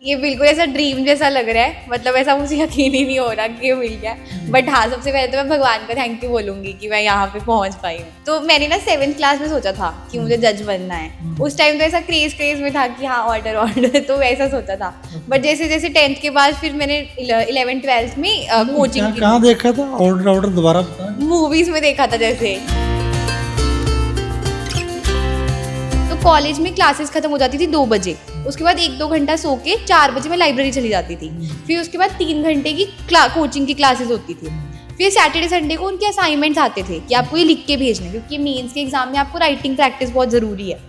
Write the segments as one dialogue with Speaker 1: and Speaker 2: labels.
Speaker 1: ये बिल्कुल ऐसा ड्रीम जैसा लग रहा है, मतलब ऐसा मुझे यकीन ही नहीं हो रहा कि ये मिल गया। बट हाँ, सबसे पहले तो मैं भगवान का थैंक यू बोलूंगी कि मैं यहाँ पे पहुँच पाई हूँ। तो मैंने ना 7th क्लास में सोचा था कि मुझे जज बनना है। उस टाइम तो ऐसा क्रेज में था कि हाँ ऑर्डर ऑर्डर तो वैसा सोचा था। बट जैसे जैसे 10th के बाद फिर मैंने 11th 12th में कोचिंग की।
Speaker 2: कहाँ देखा था? ऑर्डर ऑर्डर दोबारा बताएं।
Speaker 1: मूवीज में देखा था जैसे। तो कॉलेज में क्लासेस खत्म हो जाती थी 2 बजे, उसके बाद 1-2 घंटा सो के 4 बजे मैं लाइब्रेरी चली जाती थी। फिर उसके बाद 3 घंटे की कोचिंग की क्लासेस होती थी। फिर सैटरडे संडे को उनके असाइनमेंट्स आते थे कि आपको ये लिख के भेजने, क्योंकि मेंस के एग्जाम में आपको राइटिंग प्रैक्टिस बहुत ज़रूरी है।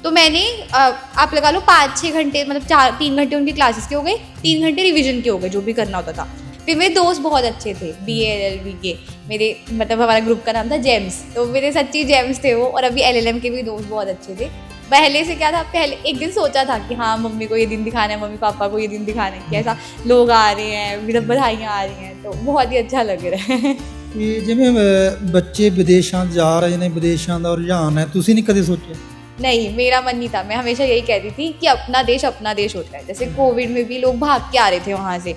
Speaker 1: तो मैंने आप लगा लो 5-6 घंटे, मतलब 3 घंटे उनकी क्लासेस के हो गए, 3 घंटे रिविजन के हो गए, जो भी करना होता था। फिर मेरे दोस्त बहुत अच्छे थे BA LLB के, मेरे मतलब हमारा ग्रुप का नाम था जेम्स, तो मेरे सच्ची जेम्स थे वो। और अभी LLM के भी दोस्त बहुत अच्छे थे। पहले से क्या था, पहले एक दिन सोचा था कि हाँ मम्मी को ये दिन दिखाना है, मम्मी पापा को ये दिन दिखाना है कि ऐसा लोग आ रहे हैं, मतलब बधाइयाँ आ रही हैं, तो बहुत ही अच्छा लग रहा है।
Speaker 2: ਇਹ ਜਿਵੇਂ ਬੱਚੇ ਵਿਦੇਸ਼ਾਂ ਜਾ ਰਹੇ ਨੇ, ਵਿਦੇਸ਼ਾਂ ਦਾ ਰੁਝਾਨ ਹੈ, ਤੁਸੀਂ ਨਹੀਂ ਕਦੇ ਸੋਚਿਆ?
Speaker 1: नहीं, मेरा मन नहीं था। मैं हमेशा यही कहती थी कि अपना देश होता है। जैसे कोविड में भी लोग भाग के आ रहे थे वहाँ से।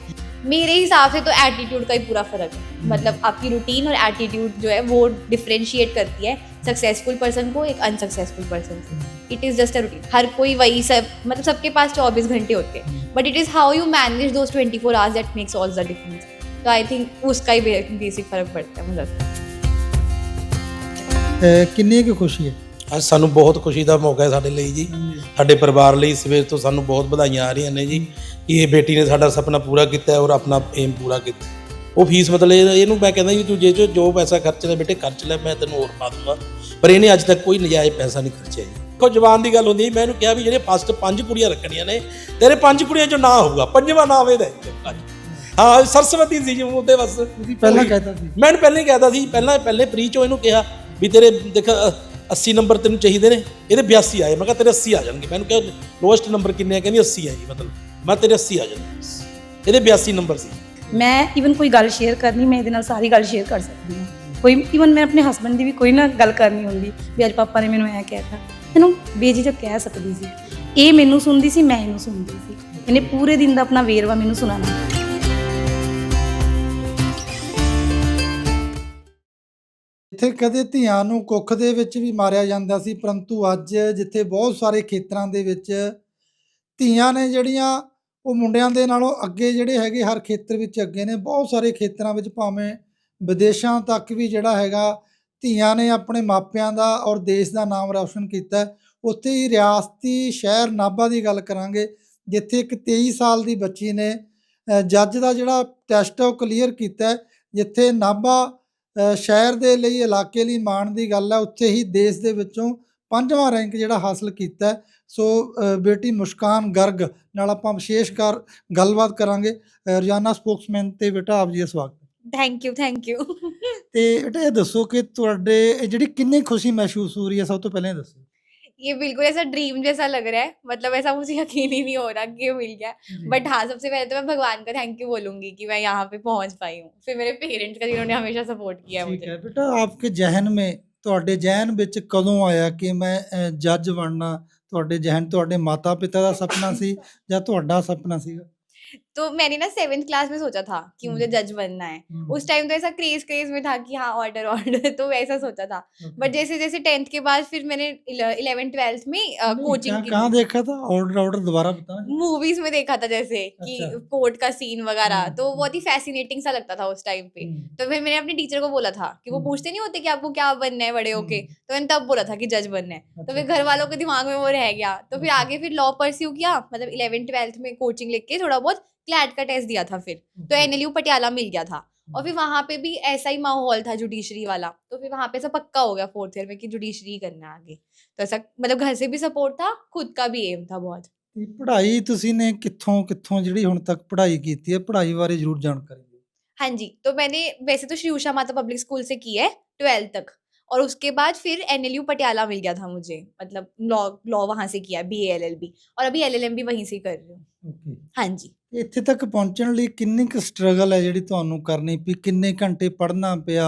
Speaker 1: मेरे हिसाब से तो एटीट्यूड का ही पूरा फर्क है, मतलब आपकी रूटीन और एटीट्यूड जो है वो डिफरेंशिएट करती है सक्सेसफुल पर्सन को एक अनसक्सेसफुल पर्सन से। It is just a routine. हर कोई वही सब, मतलब सबके पास 24 घंटे होते हैं, but it is how you manage those 24 hours that makes all the difference. तो आई थिंक उसका ही बेसिक फर्क पड़ता है मुझे।
Speaker 2: ਕਿੰਨੀ ਕੁ ਖੁਸ਼ੀ ਹੈ?
Speaker 3: ਅੱਜ ਸਾਨੂੰ ਬਹੁਤ ਖੁਸ਼ੀ ਦਾ ਮੌਕਾ ਹੈ ਸਾਡੇ ਲਈ ਜੀ, ਸਾਡੇ ਪਰਿਵਾਰ ਲਈ। ਸਵੇਰ ਤੋਂ ਸਾਨੂੰ ਬਹੁਤ ਵਧਾਈਆਂ ਆ ਰਹੀਆਂ ਨੇ ਜੀ ਕਿ ਇਹ ਬੇਟੀ ਨੇ ਸਾਡਾ ਸੁਪਨਾ ਪੂਰਾ ਕੀਤਾ ਔਰ ਆਪਣਾ ਏਮ ਪੂਰਾ ਕੀਤਾ। ਉਹ ਫੀਸ ਮਤਲਬ ਇਹਨੂੰ ਮੈਂ ਕਹਿੰਦਾ ਜੀ ਤੂੰ ਜੋ ਪੈਸਾ ਖਰਚਣਾ ਬੇਟੇ ਖਰਚ ਲੈ, ਮੈਂ ਤੈਨੂੰ ਹੋਰ ਪਾ ਦੂੰਗਾ, ਪਰ ਇਹਨੇ ਅੱਜ ਤੱਕ ਕੋਈ ਨਜਾਇਜ਼ ਪੈਸਾ ਨਹੀਂ ਖਰਚਿਆ ਜੀ। ਦੇਖੋ ਜਵਾਨ ਦੀ ਗੱਲ ਹੁੰਦੀ ਹੈ, ਮੈਂ ਇਹਨੂੰ ਕਿਹਾ ਵੀ ਜਿਹੜੇ ਫਸਟ 5 ਕੁੜੀਆਂ ਰੱਖਣੀਆਂ ਨੇ, ਤੇਰੇ 5 ਕੁੜੀਆਂ 'ਚੋਂ ਨਾ ਹੋਊਗਾ, 5ਵਾਂ ਨਾਮ ਇਹਦਾ ਹਾਂ ਸਰਸਵਤੀ ਸੀ ਜੀ ਉਹਦੇ ਬਸ।
Speaker 2: ਪਹਿਲਾਂ ਕਹਿਤਾ ਸੀ?
Speaker 3: ਮੈਨੂੰ ਪਹਿਲਾਂ ਹੀ ਕਹਿਤਾ ਸੀ, ਪਹਿਲੇ ਪ੍ਰੀ 'ਚੋਂ ਇਹਨੂੰ ਕਿਹਾ ਵੀ ਤੇਰੇ ਦੇਖ 80 ਨੰਬਰ ਤੈਨੂੰ ਚਾਹੀਦੇ ਨੇ, ਇਹਦੇ 82 ਆਏ। ਮੈਂ ਕਿਹਾ ਤੇਰੇ 80 ਆ ਜਾਣਗੇ। ਮੈਨੂੰ ਕਿਹਾ ਲੋਐਸਟ ਨੰਬਰ ਕਿੰਨੇ ਆ? ਕਹਿੰਦੀ 80 ਆ ਜੀ, ਮਤਲਬ ਮੈਂ ਤੇਰੇ 80 ਆ ਜਾਣਗੇ। ਇਹਦੇ 82 ਨੰਬਰ ਸੀ।
Speaker 4: ਮੈਂ ਈਵਨ ਕੋਈ ਗੱਲ ਸ਼ੇਅਰ ਕਰਨੀ, ਮੈਂ ਇਹਦੇ ਨਾਲ ਸਾਰੀ ਗੱਲ ਸ਼ੇਅਰ ਕਰ ਸਕਦੀ ਹਾਂ। ਕੋਈ ਈਵਨ ਮੈਂ ਆਪਣੇ ਹਸਬੈਂਡ ਦੀ ਵੀ ਕੋਈ ਨਾ ਗੱਲ ਕਰਨੀ ਹੁੰਦੀ ਵੀ ਅੱਜ ਪਾਪਾ ਨੇ ਮੈਨੂੰ ਐਂ ਕਹਿਤਾ, ਇਹਨੂੰ ਬੇਝਿਜਕ ਕਹਿ ਸਕਦੀ ਸੀ। ਇਹ ਮੈਨੂੰ ਸੁਣਦੀ ਸੀ, ਮੈਂ ਇਹਨੂੰ ਸੁਣਦੀ ਸੀ। ਇਹਨੇ ਪੂਰੇ ਦਿਨ ਦਾ ਆਪਣਾ ਵੇਰਵਾ ਮੈਨੂੰ ਸੁਣਾਉਣਾ।
Speaker 2: ਇੱਥੇ ਕਦੇ ਧੀਆਂ ਨੂੰ ਕੁੱਖ ਦੇ ਵਿੱਚ ਵੀ ਮਾਰਿਆ ਜਾਂਦਾ ਸੀ, ਪਰੰਤੂ ਅੱਜ ਜਿੱਥੇ ਬਹੁਤ ਸਾਰੇ ਖੇਤਰਾਂ ਦੇ ਵਿੱਚ ਧੀਆਂ ਨੇ ਜਿਹੜੀਆਂ ਉਹ ਮੁੰਡਿਆਂ ਦੇ ਨਾਲੋਂ ਅੱਗੇ ਜਿਹੜੇ ਹੈਗੇ, ਹਰ ਖੇਤਰ ਵਿੱਚ ਅੱਗੇ ਨੇ। ਬਹੁਤ ਸਾਰੇ ਖੇਤਰਾਂ ਵਿੱਚ ਭਾਵੇਂ ਵਿਦੇਸ਼ਾਂ ਤੱਕ ਵੀ ਜਿਹੜਾ ਹੈਗਾ ਧੀਆਂ ਨੇ ਆਪਣੇ ਮਾਪਿਆਂ ਦਾ ਔਰ ਦੇਸ਼ ਦਾ ਨਾਮ ਰੌਸ਼ਨ ਕੀਤਾ। ਉੱਥੇ ਹੀ ਰਿਆਸਤੀ ਸ਼ਹਿਰ ਨਾਭਾ ਦੀ ਗੱਲ ਕਰਾਂਗੇ, ਜਿੱਥੇ ਇੱਕ 23 ਸਾਲ ਦੀ ਬੱਚੀ ਨੇ ਜੱਜ ਦਾ ਜਿਹੜਾ ਟੈਸਟ ਹੈ ਉਹ ਕਲੀਅਰ ਕੀਤਾ। ਜਿੱਥੇ ਨਾਭਾ ਸ਼ਹਿਰ ਦੇ ਲਈ, ਇਲਾਕੇ ਲਈ ਮਾਣ ਦੀ ਗੱਲ ਹੈ, ਉੱਥੇ ਹੀ ਦੇਸ਼ ਦੇ ਵਿੱਚੋਂ 5ਵਾਂ ਰੈਂਕ ਜਿਹੜਾ ਹਾਸਲ ਕੀਤਾ। ਸੋ ਬੇਟੀ ਮੁਸਕਾਨ ਗਰਗ ਨਾਲ ਆਪਾਂ ਵਿਸ਼ੇਸ਼ ਗੱਲਬਾਤ ਕਰਾਂਗੇ। ਰੋਜ਼ਾਨਾ ਸਪੋਕਸਮੈਨ ਤੇ ਬੇਟਾ ਆਪ ਜੀ ਦਾ ਸਵਾਗਤ ਹੈ।
Speaker 1: Thank you.
Speaker 2: ਤੇ ਬੇਟਾ ਇਹ ਦੱਸੋ ਕਿ ਤੁਹਾਡੇ ਜਿਹੜੀ ਕਿੰਨੀ ਖੁਸ਼ੀ ਮਹਿਸੂਸ ਹੋ ਰਹੀ ਹੈ? ਸਭ ਤੋਂ ਪਹਿਲਾਂ ਇਹ ਦੱਸੋ।
Speaker 1: ये बिल्कुल ऐसा ड्रीम जैसा लग रहा है, मतलब ऐसा मुझे यकीन ही नहीं हो रहा कि ये मिल गया। बट हाँ, सबसे पहले तो मैं भगवान का थैंक यू बोलूंगी कि मैं यहाँ पे पहुँच पाई हूँ। फिर मेरे पेरेंट्स का, जिन्होंने हमेशा सपोर्ट किया है
Speaker 2: ठीक
Speaker 1: मुझे।
Speaker 2: है बेटा, आपके जहन में, ਤੁਹਾਡੇ ਜਹਿਨ ਵਿੱਚ ਕਦੋਂ ਆਇਆ ਕਿ ਮੈਂ ਜੱਜ ਬਣਨਾ? ਤੁਹਾਡੇ ਜਹਿਨ ਤੁਹਾਡੇ ਮਾਤਾ ਪਿਤਾ ਦਾ ਸੁਪਨਾ ਸੀ ਜਾਂ ਤੁਹਾਡਾ ਸੁਪਨਾ ਸੀਗਾ?
Speaker 1: तो मैंने ना 7th क्लास में सोचा था कि मुझे जज बनना है। उस टाइम तो ऐसा क्रेज में था कि हाँ ऑर्डर ऑर्डर तो वैसा सोचा था। बट जैसे जैसे 10th के बाद फिर मैंने 11th 12th में कोचिंग की।
Speaker 2: कहाँ देखा था? ऑर्डर ऑर्डर दोबारा बताना।
Speaker 1: मूवीज में देखा था जैसे कि कोर्ट का सीन वगैरह, तो बहुत ही फैसिनेटिंग सा लगता था उस टाइम पे। तो फिर मैंने अपने टीचर को बोला था कि वो पूछते नहीं होते कि आपको क्या बनना है बड़े होके, तो मैंने तब बोला था कि जज बनना है। तो फिर घर वालों के दिमाग में वो रह गया। तो फिर आगे फिर लॉ परस्यू किया, मतलब 11th 12th में कोचिंग लेके थोड़ा बहुत क्लैट का टेस्ट दिया था। फिर तो NLU पटियाला मिल गया था, और फिर वहाँ पे भी ऐसा ही माहौल था जुडिशरी वाला। तो फिर वहाँ पे ऐसा पक्का हो गया 4th ईयर में कि जुडिशरी करना है आगे। तो ऐसा मतलब घर से भी सपोर्ट था, खुद का भी एम था बहुत।
Speaker 2: ਪੜ੍ਹਾਈ ਤੁਸੀਂ ਨੇ ਕਿੱਥੋਂ ਜਿਹੜੀ ਹੁਣ ਤੱਕ ਪੜ੍ਹਾਈ ਕੀਤੀ ਹੈ, ਪੜ੍ਹਾਈ ਬਾਰੇ ਜ਼ਰੂਰ ਜਾਣਕਾਰੀ ਦਿਓ।
Speaker 1: हाँ जी, तो मैंने वैसे तो श्री उषा माता पब्लिक स्कूल से की है 12th तक, और उसके बाद फिर NLU पटियाला मिल गया था मुझे, मतलब लॉ वहाँ से किया BA LLB, और अभी LLM भी वहीं से कर रही हूँ।
Speaker 2: ਓਕੇ।
Speaker 1: हाँ जी।
Speaker 2: ਇੱਥੇ ਤੱਕ ਪਹੁੰਚਣ ਲਈ ਕਿੰਨੀ ਕੁ ਸਟਰਗਲ ਹੈ ਜਿਹੜੀ ਤੁਹਾਨੂੰ ਕਰਨੀ ਪਈ? ਕਿੰਨੇ ਘੰਟੇ ਪੜ੍ਹਨਾ ਪਿਆ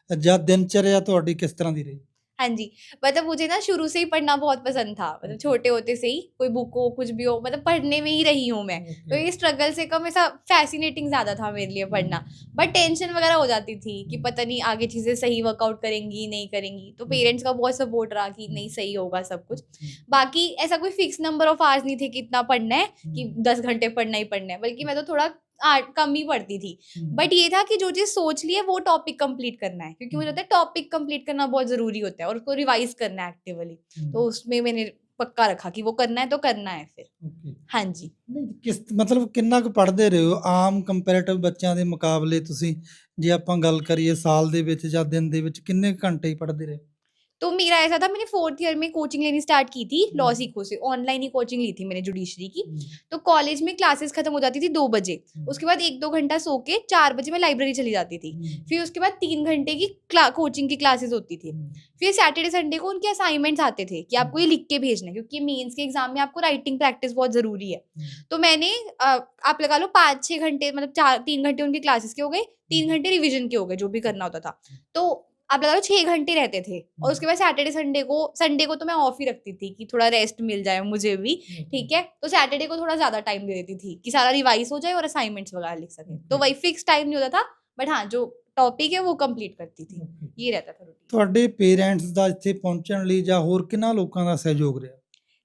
Speaker 2: ਜਾਂ ਦਿਨਚਰਿਆ ਤੁਹਾਡੀ ਕਿਸ ਤਰ੍ਹਾਂ ਦੀ ਰਹੀ?
Speaker 1: हाँ जी, मतलब मुझे ना शुरू से ही पढ़ना बहुत पसंद था, मतलब छोटे होते से ही कोई बुक हो कुछ भी हो, मतलब पढ़ने में ही रही हूँ मैं। तो ये स्ट्रगल से कम ऐसा फैसिनेटिंग ज़्यादा था मेरे लिए पढ़ना, बट टेंशन वगैरह हो जाती थी कि पता नहीं आगे चीज़ें सही वर्कआउट करेंगी नहीं करेंगी, तो पेरेंट्स का बहुत सपोर्ट रहा कि नहीं सही होगा सब कुछ। बाकी ऐसा कोई फिक्स नंबर ऑफ आवर्स नहीं थे कि इतना पढ़ना है कि 10 घंटे पढ़ना ही पढ़ना है, बल्कि मैं तो थोड़ा कम ही पढ़ती थी। बट ये था कि जो चीज़ सोच ली है वो टॉपिक कंप्लीट करना है, क्योंकि मुझे लगता है टॉपिक कंप्लीट करना बहुत ज़रूरी होता है और उसको रिवाइज करना है एक्टिवली। तो उसमें मैंने पक्का रखा कि वो करना है तो करना है फिर।
Speaker 2: ਓਕੇ
Speaker 1: हाँ जी।
Speaker 2: ਨਹੀਂ ਕਿਸ ਮਤਲਬ ਕਿੰਨਾ ਕੁ ਪੜ੍ਹਦੇ ਰਹੇ ਹੋ ਆਮ ਕੰਪੈਰੀਟਿਵ ਬੱਚਿਆਂ ਦੇ ਮੁਕਾਬਲੇ ਤੁਸੀਂ ਜੇ ਆਪਾਂ ਗੱਲ ਕਰੀਏ ਸਾਲ ਦੇ ਵਿੱਚ ਜਾਂ ਦਿਨ ਦੇ ਵਿੱਚ ਕਿੰਨੇ ਕੁ ਘੰਟੇ ਹੀ पढ़ते रहे
Speaker 1: तो मेरा ऐसा था, मैंने 4th ईयर में कोचिंग लेनी स्टार्ट की थी लॉ सीखो से, ऑनलाइन ही कोचिंग ली थी मैंने जुडिशरी की। तो कॉलेज में क्लासेस खत्म हो जाती थी 2 बजे, उसके बाद 1-2 घंटा सो के 4 बजे मैं लाइब्रेरी चली जाती थी। फिर उसके बाद 3 घंटे की कोचिंग की क्लासेस होती थी। फिर सैटरडे संडे को उनके असाइनमेंट्स आते थे कि आपको ये लिख के भेजना है, क्योंकि मेंस के एग्जाम में आपको राइटिंग प्रैक्टिस बहुत ज़रूरी है। तो मैंने आप लगा लो 5-6 घंटे, मतलब 3 घंटे उनके क्लासेस के हो गए, 3 घंटे रिविजन के हो गए, जो भी करना होता था। तो आप लगा लो 6 घंटे रहते थे, और उसके बाद सैटरडे संडे को तो मैं ऑफ ही रखती थी कि थोड़ा रेस्ट मिल जाए मुझे भी, ठीक है। तो सैटरडे को थोड़ा ज़्यादा टाइम दे देती थी कि सारा रिवाइज हो जाए और असाइनमेंट्स वगैरह लिख सकें। तो वही फिक्स टाइम नहीं होता था, बट हाँ जो टॉपिक है वो कंप्लीट करती थी, ये रहता था रूटीन।
Speaker 2: ਤੁਹਾਡੇ ਪੇਰੈਂट्स ਦਾ ਇੱਥੇ ਪਹੁੰਚਣ ਲਈ ਜਾਂ ਹੋਰ ਕਿੰਨਾ ਲੋਕਾਂ ਦਾ ਸਹਿਯੋਗ ਰਿਹਾ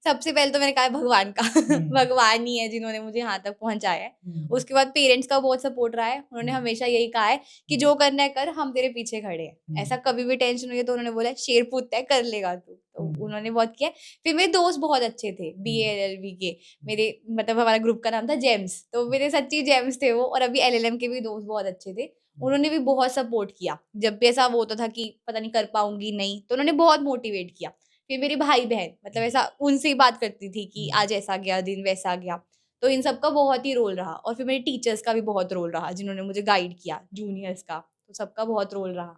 Speaker 1: सबसे पहले तो मैंने कहा भगवान का भगवान ही है जिन्होंने मुझे यहाँ तक पहुँचाया है। उसके बाद पेरेंट्स का बहुत सपोर्ट रहा है, उन्होंने हमेशा यही कहा है कि जो करना है कर, हम तेरे पीछे खड़े हैं। ऐसा कभी भी टेंशन हुई है तो उन्होंने बोला शेर पूछता है कर लेगा तू, तो उन्होंने बहुत किया। फिर मेरे दोस्त बहुत अच्छे थे BA LLB के, मेरे मतलब हमारा ग्रुप का नाम था जेम्स, तो मेरे सच्ची जेम्स थे वो। और अभी LLM के भी दोस्त बहुत अच्छे थे, उन्होंने भी बहुत सपोर्ट किया। जब भी ऐसा वो होता था कि पता नहीं कर पाऊंगी नहीं, तो उन्होंने बहुत मोटिवेट किया। फिर मेरे भाई बहन, मतलब ऐसा उनसे ही बात करती थी कि आज ऐसा गया दिन वैसा गया, तो इन सब का बहुत ही रोल रहा। और फिर मेरे टीचर्स का भी बहुत रोल रहा, जिन्होंने मुझे गाइड किया, जूनियर्स का, तो सबका बहुत रोल रहा।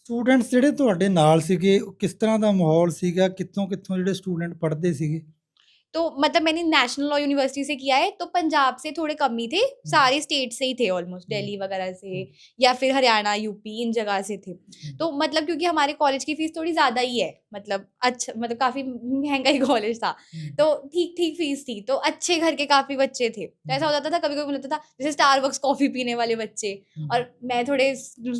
Speaker 2: ਸਟੂਡੈਂਟਸ ਜਿਹੜੇ ਤੁਹਾਡੇ ਨਾਲ ਸੀਗੇ ਉਹ ਕਿਸ ਤਰ੍ਹਾਂ ਦਾ ਮਾਹੌਲ ਸੀਗਾ ਕਿੱਥੋਂ ਕਿੱਥੋਂ ਜਿਹੜੇ ਸਟੂਡੈਂਟ ਪੜ੍ਹਦੇ ਸੀਗੇ
Speaker 1: तो मतलब मैंने नेशनल लॉ यूनिवर्सिटी से किया है, तो पंजाब से थोड़े कम ही थे, सारे स्टेट से ही थे ऑलमोस्ट, दिल्ली वगैरह से या फिर हरियाणा यूपी इन जगह से थे। तो मतलब क्योंकि हमारे कॉलेज की फीस थोड़ी ज़्यादा ही है, मतलब अच्छा, मतलब काफ़ी महंगा ही कॉलेज था, तो ठीक ठीक फीस थी, तो अच्छे घर के काफ़ी बच्चे थे। तो ऐसा होता था कभी कभी मिलता था जैसे स्टारबक्स कॉफ़ी पीने वाले बच्चे, और मैं थोड़े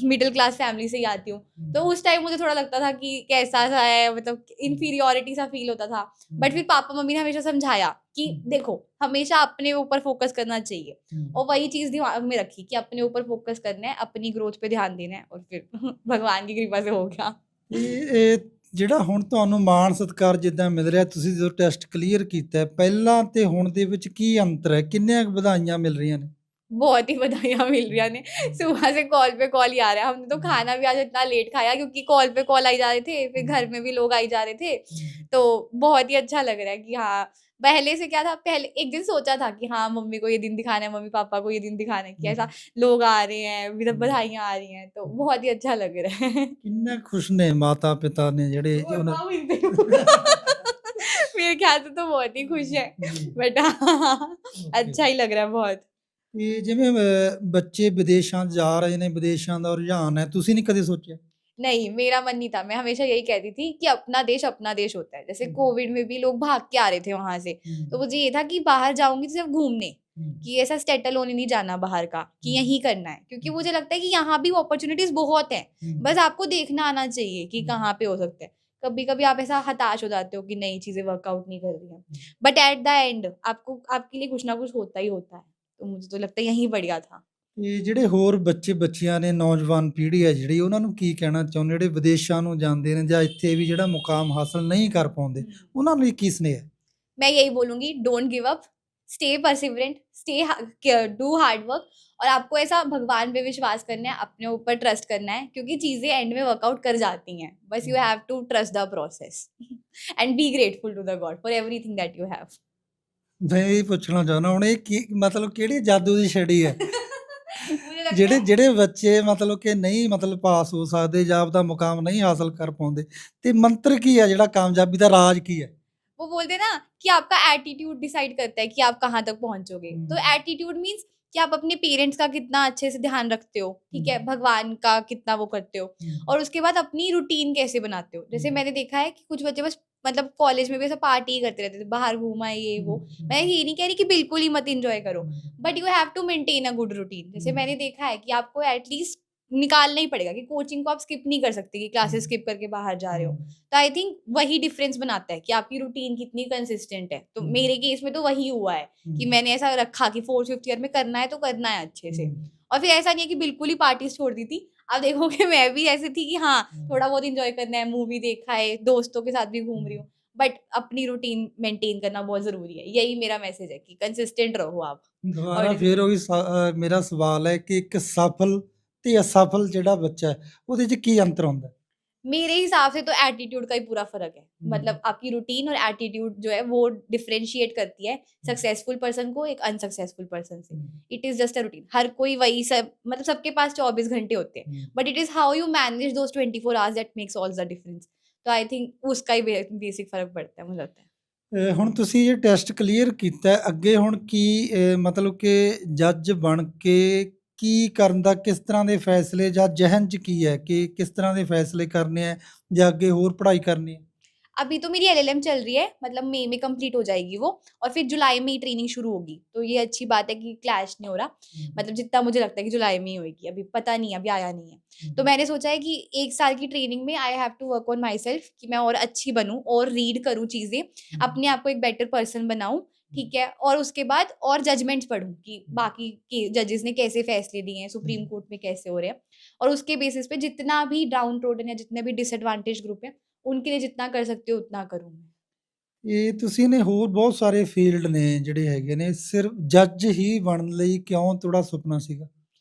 Speaker 1: मिडिल क्लास फैमिली से ही आती हूँ, तो उस टाइम मुझे थोड़ा लगता था कि कैसा सा है, मतलब इन्फीरियोरिटी सा फील होता था। बट फिर पापा मम्मी ने हमेशा समझाया कि देखो हमेशा अपने ऊपर फोकस करना चाहिए, और वही चीज दिमाग में रखी कि अपने ऊपर फोकस करना है, अपनी ग्रोथ पे ध्यान देना है, और फिर भगवान की कृपा से हो गया।
Speaker 2: ਇਹ ਜਿਹੜਾ ਹੁਣ ਤੁਹਾਨੂੰ ਮਾਣ ਸਤਿਕਾਰ ਜਿੱਦਾਂ ਮਿਲ ਰਿਹਾ ਤੁਸੀਂ ਜਦੋਂ ਟੈਸਟ ਕਲੀਅਰ ਕੀਤਾ ਹੈ, ਪਹਿਲਾਂ ਤੇ ਹੁਣ ਦੇ ਵਿੱਚ ਕੀ ਅੰਤਰ ਹੈ ਕਿੰਨੀਆਂ ਕੁ ਵਧਾਈਆਂ ਮਿਲ ਰਹੀਆਂ ਨੇ
Speaker 1: बहुत ही बधाइयाँ मिल रही ने, सुबह से कॉल पे कॉल ही आ रहा है। हमने तो खाना भी आज इतना लेट खाया क्योंकि कॉल पे कॉल आई जा रहे थे, फिर घर में भी लोग आई जा रहे थे, तो बहुत ही अच्छा लग रहा है कि हाँ, पहले से क्या था, पहले एक दिन सोचा था कि हाँ मम्मी को ये दिन दिखाना है, मम्मी पापा को ये दिन दिखाना है कि ऐसा लोग आ रहे हैं, मतलब बधाइयाँ आ रही हैं, तो बहुत ही अच्छा लग रहा है।
Speaker 2: ਕਿੰਨੇ ਖੁਸ਼ ਨੇ ਮਾਤਾ ਪਿਤਾ ਨੇ ਜਿਹੜੇ ਉਹਨਾਂ
Speaker 1: मेरे ख्याल से तो बहुत ही खुश है, बट अच्छा ही लग रहा है बहुत।
Speaker 2: ਇਹ ਜਿਵੇਂ ਬੱਚੇ ਵਿਦੇਸ਼ਾਂ 'ਚ ਜਾ ਰਹੇ ਨੇ ਵਿਦੇਸ਼ਾਂ ਦਾ ਰੁਝਾਨ ਹੈ ਤੁਸੀਂ ਨਹੀਂ ਕਦੇ ਸੋਚਿਆ
Speaker 1: नहीं, मेरा मन नहीं था। मैं हमेशा यही कहती थी कि अपना देश होता है। जैसे कोविड में भी लोग भाग के आ रहे थे वहां से, तो मुझे ये था कि बाहर जाऊंगी तो सिर्फ घूमने, कि ऐसा सेटल होने नहीं जाना बाहर का, कि यहीं करना है, क्योंकि मुझे लगता है कि यहाँ भी अपॉर्चुनिटीज बहुत है, बस आपको देखना आना चाहिए कि कहाँ पे हो सकता है। कभी कभी आप ऐसा हताश हो जाते हो कि नई चीजें वर्कआउट नहीं कर रही हैं, बट एट द एंड आपको आपके लिए कुछ ना कुछ होता ही होता है। तो मुझे तो लगता है यही बढ़िया था।
Speaker 2: ਤੇ ਜਿਹੜੇ ਹੋਰ ਬੱਚੇ ਬੱਚੀਆਂ ਨੇ ਨੌਜਵਾਨ ਪੀੜ੍ਹੀ ਹੈ ਜਿਹੜੀ ਉਹਨਾਂ ਨੂੰ ਕੀ ਕਹਿਣਾ ਚਾਹੁੰਦੇ ਜਿਹੜੇ ਵਿਦੇਸ਼ਾਂ ਨੂੰ ਜਾਂਦੇ ਨੇ ਜਾਂ ਇੱਥੇ ਵੀ ਜਿਹੜਾ ਮੁਕਾਮ ਹਾਸਲ ਨਹੀਂ ਕਰ ਪਾਉਂਦੇ ਉਹਨਾਂ ਲਈ ਕੀ ਸੁਨੇਹਾ
Speaker 1: मैं यही बोलूंगी, don't give up, stay perseverant, do hard work, और आपको ऐसा भगवान पे विश्वास करना है, अपने ऊपर ट्रस्ट करना है, क्योंकि चीज़ें एंड में वर्कआउट कर जाती हैं। बस you have to trust the process and be grateful to the god for everything that you have.
Speaker 2: ਮੈਂ ਇਹ ਪੁੱਛਣਾ ਚਾਹੁੰਦਾ ਹੁਣ ਇਹ ਕੀ ਮਤਲਬ ਕਿਹੜੀ ਜਾਦੂ ਦੀ ਛੜੀ ਹੈ
Speaker 1: मुझे लगता
Speaker 2: ਜਿਹੜੇ
Speaker 1: है
Speaker 2: ਜਿਹੜੇ ਬੱਚੇ ਮਤਲਬ ਕਿ ਨਹੀਂ ਮਤਲਬ ਪਾਸ ਹੋ ਸਕਦੇ ਜਾਂ ਆਪਦਾ ਮੁਕਾਮ ਨਹੀਂ ਹਾਸਲ ਕਰ ਪਾਉਂਦੇ ਤੇ ਮੰਤਰ ਕੀ ਹੈ ਜਿਹੜਾ ਕਾਮਯਾਬੀ ਦਾ ਰਾਜ ਕੀ ਹੈ
Speaker 1: वो बोलते हैं ना कि आपका एटीट्यूड डिसाइड करता है कि आप कहाँ तक पहुंचोगे। तो एटीट्यूड मीन्स कि आप अपने पेरेंट्स का कितना अच्छे से ध्यान रखते हो, ठीक है, भगवान का कितना वो करते हो, और उसके बाद अपनी रूटीन कैसे बनाते हो। जैसे मैंने देखा है कि कुछ बच्चे बस मतलब कॉलेज में भी ऐसा पार्टी करते रहते थे, बाहर घूमा ये वो। मैं ये नहीं कह रही कि बिल्कुल ही मत इंजॉय करो, but you have to maintain a good routine. जैसे मैंने देखा है कि आपको एटलीस्ट निकालना ही पड़ेगा कि कोचिंग को आप स्किप नहीं कर सकते कि क्लासेस स्किप करके बाहर जा रहे हो। तो आई थिंक वही डिफरेंस बनाता है कि आपकी रूटीन कितनी कंसिस्टेंट है। तो मेरे केस में तो वही हुआ है कि मैंने ऐसा रखा कि 4th-5th ईयर में करना है तो करना है अच्छे से। और फिर ऐसा नहीं है कि बिल्कुल ही पार्टीज छोड़ दी थी। आप देखोगे मैं भी ऐसी थी कि हाँ, थोड़ा बहुत इंजॉय करना है, मूवी देखा है, दोस्तों के साथ भी घूम रही हूँ, बट अपनी रूटीन मेंटेन करना बहुत जरूरी है। यही मेरा मैसेज है कि कंसिस्टेंट रहो आप।
Speaker 2: ਦੁਬਾਰਾ
Speaker 1: और
Speaker 2: ਫਿਰ ਉਹੀ ਮੇਰਾ ਸਵਾਲ ਹੈ ਕਿ ਇੱਕ ਸਫਲ ਤੇ ਅਸਫਲ ਜਿਹੜਾ ਬੱਚਾ ਹੈ ਉਹਦੇ 'ਚ ਕੀ ਅੰतर ਹੁੰਦਾ ਹੈ?
Speaker 1: मेरे हिसाब से तो एटीट्यूड का ही पूरा फर्क है। मतलब आपकी रूटीन और एटीट्यूड जो है वो डिफरेंशिएट करती है सक्सेसफुल पर्सन को एक अनसक्सेसफुल पर्सन से। It is just a routine. हर कोई वही सब मतलब सबके पास 24 घंटे होते हैं, but it is how you manage those 24 hours that makes all the difference. तो आई थिंक उसका ही बेसिक फर्क पड़ता है, मुझे लगता है।
Speaker 2: ਹੁਣ ਤੁਸੀਂ ਇਹ ਟੈਸਟ ਕਲੀਅਰ ਕੀਤਾ ਹੈ, ਅੱਗੇ ਹੁਣ ਕੀ ਮਤਲਬ ਕਿ ਜੱਜ ਬਣ ਕੇ ਕੀ ਕਰਨ ਦਾ ਕਿਸ ਤਰ੍ਹਾਂ ਦੇ ਫੈਸਲੇ ਜਾਂ ਜ਼ਿਹਨ 'ਚ ਕੀ ਹੈ ਕਿ ਕਿਸ ਤਰ੍ਹਾਂ ਦੇ ਫੈਸਲੇ ਕਰਨੇ ਹੈ ਜਾਂ ਅੱਗੇ ਹੋਰ ਪੜ੍ਹਾਈ ਕਰਨੀ ਹੈ?
Speaker 1: अभी तो मेरी एलएलएम चल रही है, मतलब मई में कंप्लीट हो जाएगी वो, और फिर जुलाई में ही ट्रेनिंग शुरू होगी। तो ये अच्छी बात है कि क्लैश नहीं हो रहा। मतलब जितना मुझे लगता है कि जुलाई में ही होगी, अभी पता नहीं, अभी आया नहीं है। तो मैंने सोचा है कि 1 साल की ट्रेनिंग में I have to work on myself कि मैं और अच्छी बनूं और रीड करूं चीज़ें, अपने आप को एक बेटर पर्सन बनाऊं, ठीक है। और उसके बाद और जजमेंट्स पढ़ूं कि बाकी के जजेस ने कैसे फैसले दिए हैं, सुप्रीम कोर्ट में कैसे हो रहे हैं, और उसके बेसिस पे जितना भी डाउन ट्रोडन या जितने भी डिसएडवांटेज ग्रुप है उनके लिए जितना कर सकती हूँ उतना करूँ मैं।
Speaker 2: ਇਹ ਤੁਸੀਂ ਨੇ ਹੋਰ ਬਹੁਤ ਸਾਰੇ ਫੀਲਡ ਨੇ ਜਿਹੜੇ ਹੈਗੇ ਨੇ, ਸਿਰਫ ਜੱਜ ਹੀ ਬਣਨ ਲਈ ਕਿਉਂ ਤੁਹਾਡਾ ਸੁਪਨਾ ਸੀਗਾ?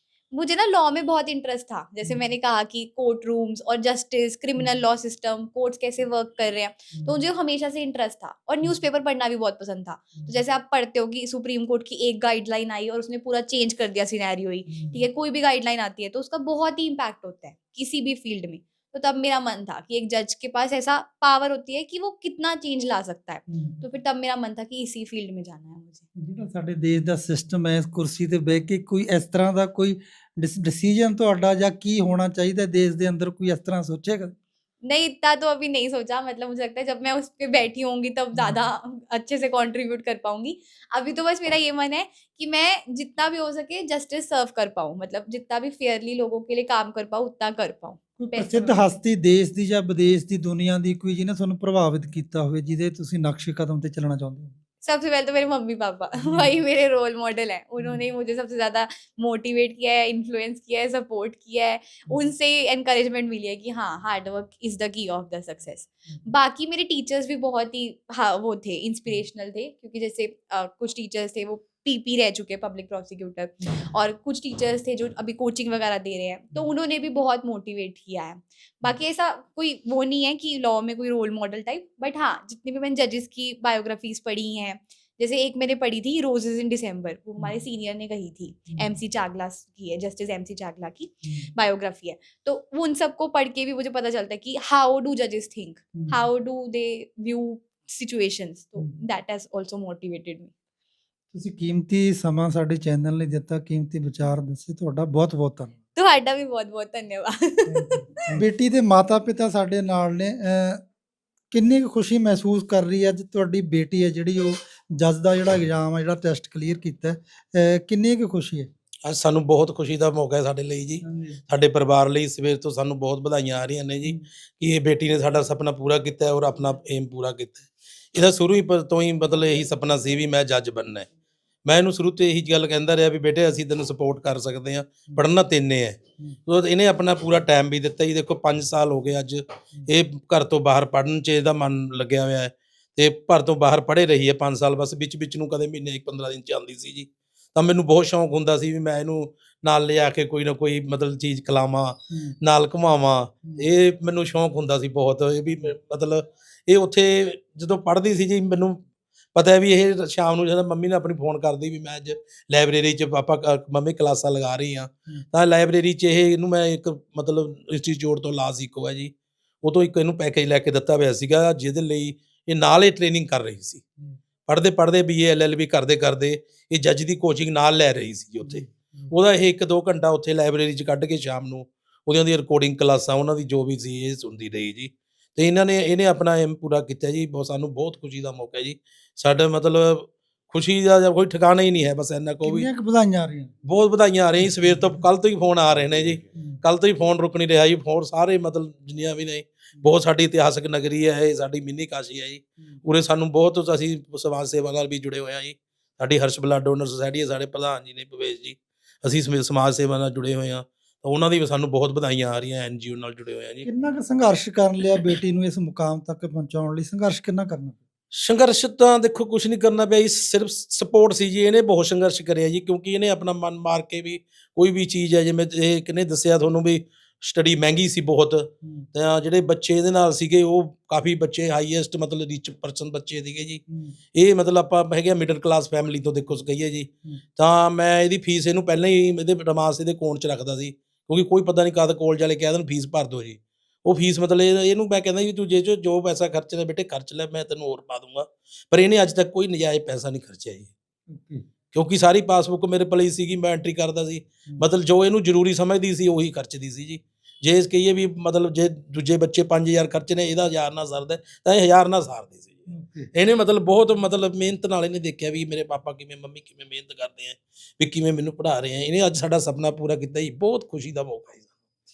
Speaker 1: मुझे ना लॉ में बहुत इंटरेस्ट था। जैसे मैंने कहा कि कोर्ट रूम्स और justice, criminal law system, courts कैसे वर्क कर रहे हैं, तो मुझे हमेशा से इंटरेस्ट था। और न्यूज़पेपर पढ़ना भी बहुत पसंद था। तो जैसे आप पढ़ते हो कि सुप्रीम कोर्ट की एक गाइडलाइन आई और उसने पूरा चेंज कर दिया सिनेरियो ही, ठीक है। कोई भी गाइडलाइन आती है तो उसका बहुत ही इम्पैक्ट होता है किसी भी फील्ड में। तो तब मेरा मन था कि एक जज के पास ऐसा पावर होती है कि वो कितना चेंज ला सकता है। तो फिर तब मेरा मन था कि इसी फील्ड में जाना है मुझे।
Speaker 2: ਜਿਹੜਾ ਸਾਡੇ ਦੇਸ਼ ਦਾ ਸਿਸਟਮ ਹੈ, ਇਸ ਕੁਰਸੀ ਤੇ ਬਹਿ ਕੇ ਕੋਈ ਇਸ ਤਰ੍ਹਾਂ ਦਾ ਕੋਈ ਡਿਸੀਜਨ ਤੁਹਾਡਾ ਜਾਂ ਕੀ ਹੋਣਾ ਚਾਹੀਦਾ ਦੇਸ਼ ਦੇ ਅੰਦਰ, ਕੋਈ ਇਸ ਤਰ੍ਹਾਂ ਸੋਚੇਗਾ?
Speaker 1: नहीं, इतना तो अभी नहीं सोचा। मतलब मुझे लगता है जब मैं उस पे बैठी होंगी तब ज़्यादा अच्छे से कंट्रीब्यूट कर पाऊंगी। अभी तो बस मेरा ये मन है कि मैं जितना भी हो सके जस्टिस सर्व कर पाऊँ, मतलब जितना भी फेयरली लोगों के लिए काम कर पाऊँ उतना कर पाऊँ।
Speaker 2: ਕੋਈ
Speaker 1: पैसे
Speaker 2: ਪ੍ਰਸਿੱਧ
Speaker 1: में-
Speaker 2: ਹਸਤੀ ਦੇਸ਼ ਦੀ ਜਾਂ ਵਿਦੇਸ਼ ਦੀ, ਦੁਨੀਆ ਦੀ, ਕੋਈ ਜਿਹਨੇ ਤੁਹਾਨੂੰ ਪ੍ਰਭਾਵਿਤ ਕੀਤਾ ਹੋਵੇ, ਜਿਹਦੇ ਤੁਸੀਂ ਨਕਸ਼ੇ ਕਦਮ ਤੇ ਚੱਲਣਾ चाहते हो?
Speaker 1: सबसे पहले तो मेरे मम्मी पापा वही मेरे रोल मॉडल हैं। उन्होंने ही मुझे सबसे ज़्यादा मोटिवेट किया है, इन्फ्लुएंस किया है, सपोर्ट किया है। उनसे एनकरेजमेंट मिली है कि हाँ, hard work is the key of the success. बाकी मेरे टीचर्स भी बहुत ही वो थे, इंस्पिरेशनल थे। क्योंकि जैसे कुछ टीचर्स थे वो पीपी रह चुके हैं, पब्लिक प्रोसिक्यूटर, और कुछ टीचर्स थे जो अभी कोचिंग वगैरह दे रहे हैं, तो उन्होंने भी बहुत मोटिवेट किया है। बाकी ऐसा कोई वो नहीं है कि लॉ में कोई रोल मॉडल टाइप, बट हाँ, जितने भी मैंने जजेस की बायोग्राफीज पढ़ी हैं, जैसे एक मैंने पढ़ी थी रोजेज इन डिसम्बर, वो हमारे सीनियर ने कही थी, MC चागला की है, जस्टिस MC चागला की बायोग्राफी है। तो उन सबको पढ़ के भी मुझे पता चलता है कि हाउ डू जजेस think, how do they view situations. तो that has also motivated me.
Speaker 2: ਤੁਸੀਂ ਕੀਮਤੀ ਸਮਾਂ ਸਾਡੇ ਚੈਨਲ ਲਈ ਦਿੱਤਾ, ਕੀਮਤੀ ਵਿਚਾਰ ਦੱਸੇ, ਤੁਹਾਡਾ ਬਹੁਤ ਬਹੁਤ ਧੰਨਵਾਦ।
Speaker 1: ਤੁਹਾਡਾ ਵੀ ਬਹੁਤ ਬਹੁਤ ਧੰਨਵਾਦ।
Speaker 2: ਬੇਟੀ ਦੇ ਮਾਤਾ ਪਿਤਾ ਸਾਡੇ ਨਾਲ ਨੇ, ਕਿੰਨੀ ਕੁ ਖੁਸ਼ੀ ਮਹਿਸੂਸ ਕਰ ਰਹੀ ਹੈ ਅੱਜ ਤੁਹਾਡੀ ਬੇਟੀ ਹੈ ਜਿਹੜੀ ਉਹ ਜੱਜ ਦਾ ਜਿਹੜਾ ਐਗਜ਼ਾਮ ਹੈ, ਜਿਹੜਾ ਟੈਸਟ ਕਲੀਅਰ ਕੀਤਾ ਹੈ, ਕਿੰਨੀ ਕੁ ਖੁਸ਼ੀ ਹੈ?
Speaker 3: ਅੱਜ ਸਾਨੂੰ ਬਹੁਤ ਖੁਸ਼ੀ ਦਾ ਮੌਕਾ ਹੈ ਸਾਡੇ ਲਈ ਜੀ, ਸਾਡੇ ਪਰਿਵਾਰ ਲਈ। ਸਵੇਰ ਤੋਂ ਸਾਨੂੰ ਬਹੁਤ ਵਧਾਈਆਂ ਆ ਰਹੀਆਂ ਨੇ ਜੀ ਕਿ ਇਹ ਬੇਟੀ ਨੇ ਸਾਡਾ ਸੁਪਨਾ ਪੂਰਾ ਕੀਤਾ ਹੈ ਔਰ ਆਪਣਾ ਏਮ ਪੂਰਾ ਕੀਤਾ ਹੈ। ਇਹਦਾ ਸ਼ੁਰੂ ਹੀ ਤੋਂ ਹੀ ਮਤਲਬ ਇਹੀ ਸੁਪਨਾ ਸੀ ਵੀ ਮੈਂ ਜੱਜ ਬਣਨਾ ਹੈ। ਮੈਂ ਇਹਨੂੰ ਸ਼ੁਰੂ ਤੋਂ ਇਹੀ ਗੱਲ ਕਹਿੰਦਾ ਰਿਹਾ ਵੀ ਬੇਟੇ ਅਸੀਂ ਤੈਨੂੰ ਸਪੋਰਟ ਕਰ ਸਕਦੇ ਹਾਂ, ਪੜ੍ਹਨਾ ਤੈਨੇ ਹੈ। ਤੋ ਇਹਨੇ ਆਪਣਾ ਪੂਰਾ ਟਾਈਮ ਵੀ ਦਿੱਤਾ ਜੀ। ਦੇਖੋ 5 ਸਾਲ ਹੋ ਗਏ ਅੱਜ ਇਹ ਘਰ ਤੋਂ ਬਾਹਰ ਪੜ੍ਹਨ 'ਚ ਇਹਦਾ ਮਨ ਲੱਗਿਆ ਹੋਇਆ ਹੈ, ਅਤੇ ਘਰ ਤੋਂ ਬਾਹਰ ਪੜ੍ਹੇ ਰਹੀ ਹੈ 5 ਸਾਲ। ਬਸ ਵਿੱਚ ਨੂੰ ਕਦੇ ਮਹੀਨੇ 15 ਦਿਨ 'ਚ ਆਉਂਦੀ ਸੀ ਜੀ। ਤਾਂ ਮੈਨੂੰ ਬਹੁਤ ਸ਼ੌਂਕ ਹੁੰਦਾ ਸੀ ਵੀ ਮੈਂ ਇਹਨੂੰ ਨਾਲ ਲਿਜਾ ਕੇ ਕੋਈ ਨਾ ਕੋਈ ਮਤਲਬ ਚੀਜ਼ ਖਿਲਾਵਾਂ, ਨਾਲ ਘੁਮਾਵਾਂ। ਇਹ ਮੈਨੂੰ ਸ਼ੌਂਕ ਹੁੰਦਾ ਸੀ ਬਹੁਤ। ਇਹ ਵੀ ਮਤਲਬ ਇਹ ਉੱਥੇ ਜਦੋਂ ਪੜ੍ਹਦੀ ਸੀ ਜੀ, ਮੈਨੂੰ ਪਤਾ ਹੈ ਵੀ ਇਹ ਸ਼ਾਮ ਨੂੰ ਜਦੋਂ ਮੰਮੀ ਨੇ ਆਪਣੀ ਫੋਨ ਕਰਦੀ ਵੀ ਮੈਂ ਅੱਜ ਲਾਇਬ੍ਰੇਰੀ 'ਚ ਪਾਪਾ ਮੰਮੀ ਕਲਾਸਾਂ ਲਗਾ ਰਹੀ ਹਾਂ, ਤਾਂ ਲਾਇਬ੍ਰੇਰੀ 'ਚ ਇਹਨੂੰ ਮੈਂ ਇੱਕ ਮਤਲਬ ਇੰਸਟੀਚਿਊਟ ਤੋਂ ਲਾ ਸੀ, ਇੱਕੋ ਹੈ ਜੀ, ਉਹ ਤੋਂ ਇੱਕ ਇਹਨੂੰ ਪੈਕੇਜ ਲੈ ਕੇ ਦਿੱਤਾ ਹੋਇਆ ਸੀਗਾ ਜਿਹਦੇ ਲਈ ਇਹ ਨਾਲ ਇਹ ਟ੍ਰੇਨਿੰਗ ਕਰ ਰਹੀ ਸੀ, ਪੜ੍ਹਦੇ BA LLB ਕਰਦੇ ਇਹ ਜੱਜ ਦੀ ਕੋਚਿੰਗ ਨਾਲ ਲੈ ਰਹੀ ਸੀ ਜੀ ਉੱਥੇ। ਉਹਦਾ ਇਹ 1-2 ਘੰਟਾ ਉੱਥੇ ਲਾਇਬ੍ਰੇਰੀ 'ਚ ਕੱਢ ਕੇ ਸ਼ਾਮ ਨੂੰ ਉਹਦੀਆਂ ਦੀ ਰਿਕਾਰਡਿੰਗ ਕਲਾਸਾਂ ਉਹਨਾਂ ਦੀ ਜੋ ਵੀ ਸੀ ਇਹ ਸੁਣਦੀ ਰਹੀ ਜੀ। ਤੇ ਇਹਨੇ ਆਪਣਾ ਏਮ ਪੂਰਾ ਕੀਤਾ ਜੀ। ਸਾਨੂੰ ਬਹੁਤ ਖੁਸ਼ੀ ਦਾ ਮੌਕਾ ਜੀ। ਸਾਡਾ ਮਤਲਬ ਖੁਸ਼ੀ ਦਾ ਕੋਈ ਠਿਕਾਣਾ ਹੀ ਨਹੀਂ ਹੈ, ਬਸ ਇੰਨਾ ਕਹੋ ਵੀ
Speaker 2: ਕਿੰਨੀਆਂ ਕੁ ਵਧਾਈਆਂ ਆ ਰਹੀਆਂ?
Speaker 3: ਬਹੁਤ ਵਧਾਈਆਂ ਆ ਰਹੀਆਂ ਜੀ। ਸਵੇਰ ਤੋਂ ਕੱਲ ਤੋਂ ਹੀ ਫੋਨ ਆ ਰਹੇ ਨੇ ਜੀ, ਕੱਲ ਤੋਂ ਹੀ ਫੋਨ ਰੁਕ ਨਹੀਂ ਰਿਹਾ ਜੀ। ਫੋਨ ਸਾਰੇ ਮਤਲਬ ਜਿੰਨੀਆਂ ਵੀ ਨੇ, ਬਹੁਤ ਸਾਡੀ ਇਤਿਹਾਸਕ ਨਗਰੀ ਹੈ ਇਹ, ਸਾਡੀ ਮਿੰਨੀ ਕਾਸ਼ੀ ਹੈ ਜੀ। ਉਰੇ ਸਾਨੂੰ ਬਹੁਤ, ਅਸੀਂ ਸਮਾਜ ਸੇਵਾ ਨਾਲ ਵੀ ਜੁੜੇ ਹੋਏ ਹਾਂ ਜੀ। ਸਾਡੀ ਹਰਸ਼ ਬਲੱਡ ਡੋਨਰ ਸੁਸਾਇਟੀ ਹੈ, ਸਾਡੇ ਪ੍ਰਧਾਨ ਜੀ ਨੇ ਭਵੇਸ਼ ਜੀ, ਅਸੀਂ ਸਮਾਜ ਸੇਵਾ ਨਾਲ ਜੁੜੇ ਹੋਏ ਹਾਂ। ਤਾਂ ਉਹਨਾਂ ਦੀ ਵੀ ਸਾਨੂੰ ਬਹੁਤ ਵਧਾਈਆਂ ਆ ਰਹੀਆਂ, NGO ਨਾਲ ਜੁੜੇ ਹੋਏ ਹਾਂ ਜੀ।
Speaker 2: ਕਿੰਨਾ ਕੁ ਸੰਘਰਸ਼ ਕਰਨ ਲਿਆ ਬੇਟੀ ਨੂੰ ਇਸ ਮੁਕਾਮ ਤੱਕ ਪਹੁੰਚਾਉਣ ਲਈ? ਸੰਘਰਸ਼ ਕਿੰਨਾ ਕਰਨਾ ਪਿਆ?
Speaker 3: ਸੰਘਰਸ਼ ਤਾਂ ਦੇਖੋ ਕੁਛ ਨਹੀਂ ਕਰਨਾ ਪਿਆ ਜੀ, ਸਿਰਫ ਸਪੋਰਟ ਸੀ ਜੀ। ਇਹਨੇ ਬਹੁਤ ਸੰਘਰਸ਼ ਕਰਿਆ ਜੀ, ਕਿਉਂਕਿ ਇਹਨੇ ਆਪਣਾ ਮਨ ਮਾਰ ਕੇ ਵੀ ਕੋਈ ਵੀ ਚੀਜ਼ ਹੈ, ਜਿਵੇਂ ਇਹ ਕਿਹਨੇ ਦੱਸਿਆ ਤੁਹਾਨੂੰ ਵੀ ਸਟੱਡੀ ਮਹਿੰਗੀ ਸੀ ਬਹੁਤ, ਤਾਂ ਜਿਹੜੇ ਬੱਚੇ ਇਹਦੇ ਨਾਲ ਸੀਗੇ ਉਹ ਕਾਫੀ ਬੱਚੇ ਹਾਈਐਸਟ ਮਤਲਬ ਰਿਚ ਪਰਸਨ ਬੱਚੇ ਸੀਗੇ ਜੀ। ਇਹ ਮਤਲਬ ਆਪਾਂ ਹੈਗੇ ਮਿਡਲ ਕਲਾਸ ਫੈਮਿਲੀ ਤੋਂ ਦੇਖੋ ਕਹੀਏ ਜੀ। ਤਾਂ ਮੈਂ ਇਹਦੀ ਫੀਸ ਇਹਨੂੰ ਪਹਿਲਾਂ ਹੀ ਇਹਦੇ ਐਡਵਾਂਸ ਇਹਦੇ ਅਕਾਊਂਟ 'ਚ ਰੱਖਦਾ ਸੀ, ਕਿਉਂਕਿ ਕੋਈ ਪਤਾ ਨਹੀਂ ਕਦ ਕਾਲਜ ਵਾਲੇ ਕਹਿ ਦੇਣ ਫੀਸ ਭਰ ਦਿਓ ਜੀ। ਉਹ ਫੀਸ ਮਤਲਬ ਇਹਨੂੰ ਮੈਂ ਕਹਿੰਦਾ ਵੀ ਤੂੰ ਜੋ ਪੈਸਾ ਖਰਚਣਾ ਬੇਟੇ ਖਰਚ ਲੈ, ਮੈਂ ਤੈਨੂੰ ਹੋਰ ਪਾ ਦੂੰਗਾ। ਪਰ ਇਹਨੇ ਅੱਜ ਤੱਕ ਕੋਈ ਨਜਾਇਜ਼ ਪੈਸਾ ਨਹੀਂ ਖਰਚਿਆ ਜੀ, ਕਿਉਂਕਿ ਸਾਰੀ ਪਾਸਬੁੱਕ ਮੇਰੇ ਕੋਲ ਹੀ ਸੀਗੀ, ਮੈਂ ਐਂਟਰੀ ਕਰਦਾ ਸੀ। ਮਤਲਬ ਜੋ ਇਹਨੂੰ ਜ਼ਰੂਰੀ ਸਮਝਦੀ ਸੀ ਉਹੀ ਖਰਚਦੀ ਸੀ ਜੀ। ਜੇ ਕਹੀਏ ਵੀ ਮਤਲਬ ਜੇ ਦੂਜੇ ਬੱਚੇ 5000 ਖਰਚਣੇ, ਇਹਦਾ 1000 ਨਾਲ ਸਰਦਾ, ਤਾਂ ਇਹ 1000 ਨਾਲ ਸਾਰਦੀ ਸੀ ਜੀ। ਇਹਨੇ ਮਤਲਬ ਬਹੁਤ ਮਤਲਬ ਮਿਹਨਤ ਨਾਲ ਇਹਨੇ ਦੇਖਿਆ ਵੀ ਮੇਰੇ ਪਾਪਾ ਕਿਵੇਂ, ਮੰਮੀ ਕਿਵੇਂ ਮਿਹਨਤ ਕਰਦੇ ਆ, ਵੀ ਕਿਵੇਂ ਮੈਨੂੰ ਪੜ੍ਹਾ ਰਹੇ ਆ। ਇਹਨੇ ਅੱਜ ਸਾਡਾ ਸੁਪਨਾ ਪੂਰਾ ਕੀਤਾ ਜੀ। ਬਹੁਤ ਖੁਸ਼ੀ ਦਾ ਮੌਕਾ ਜੀ।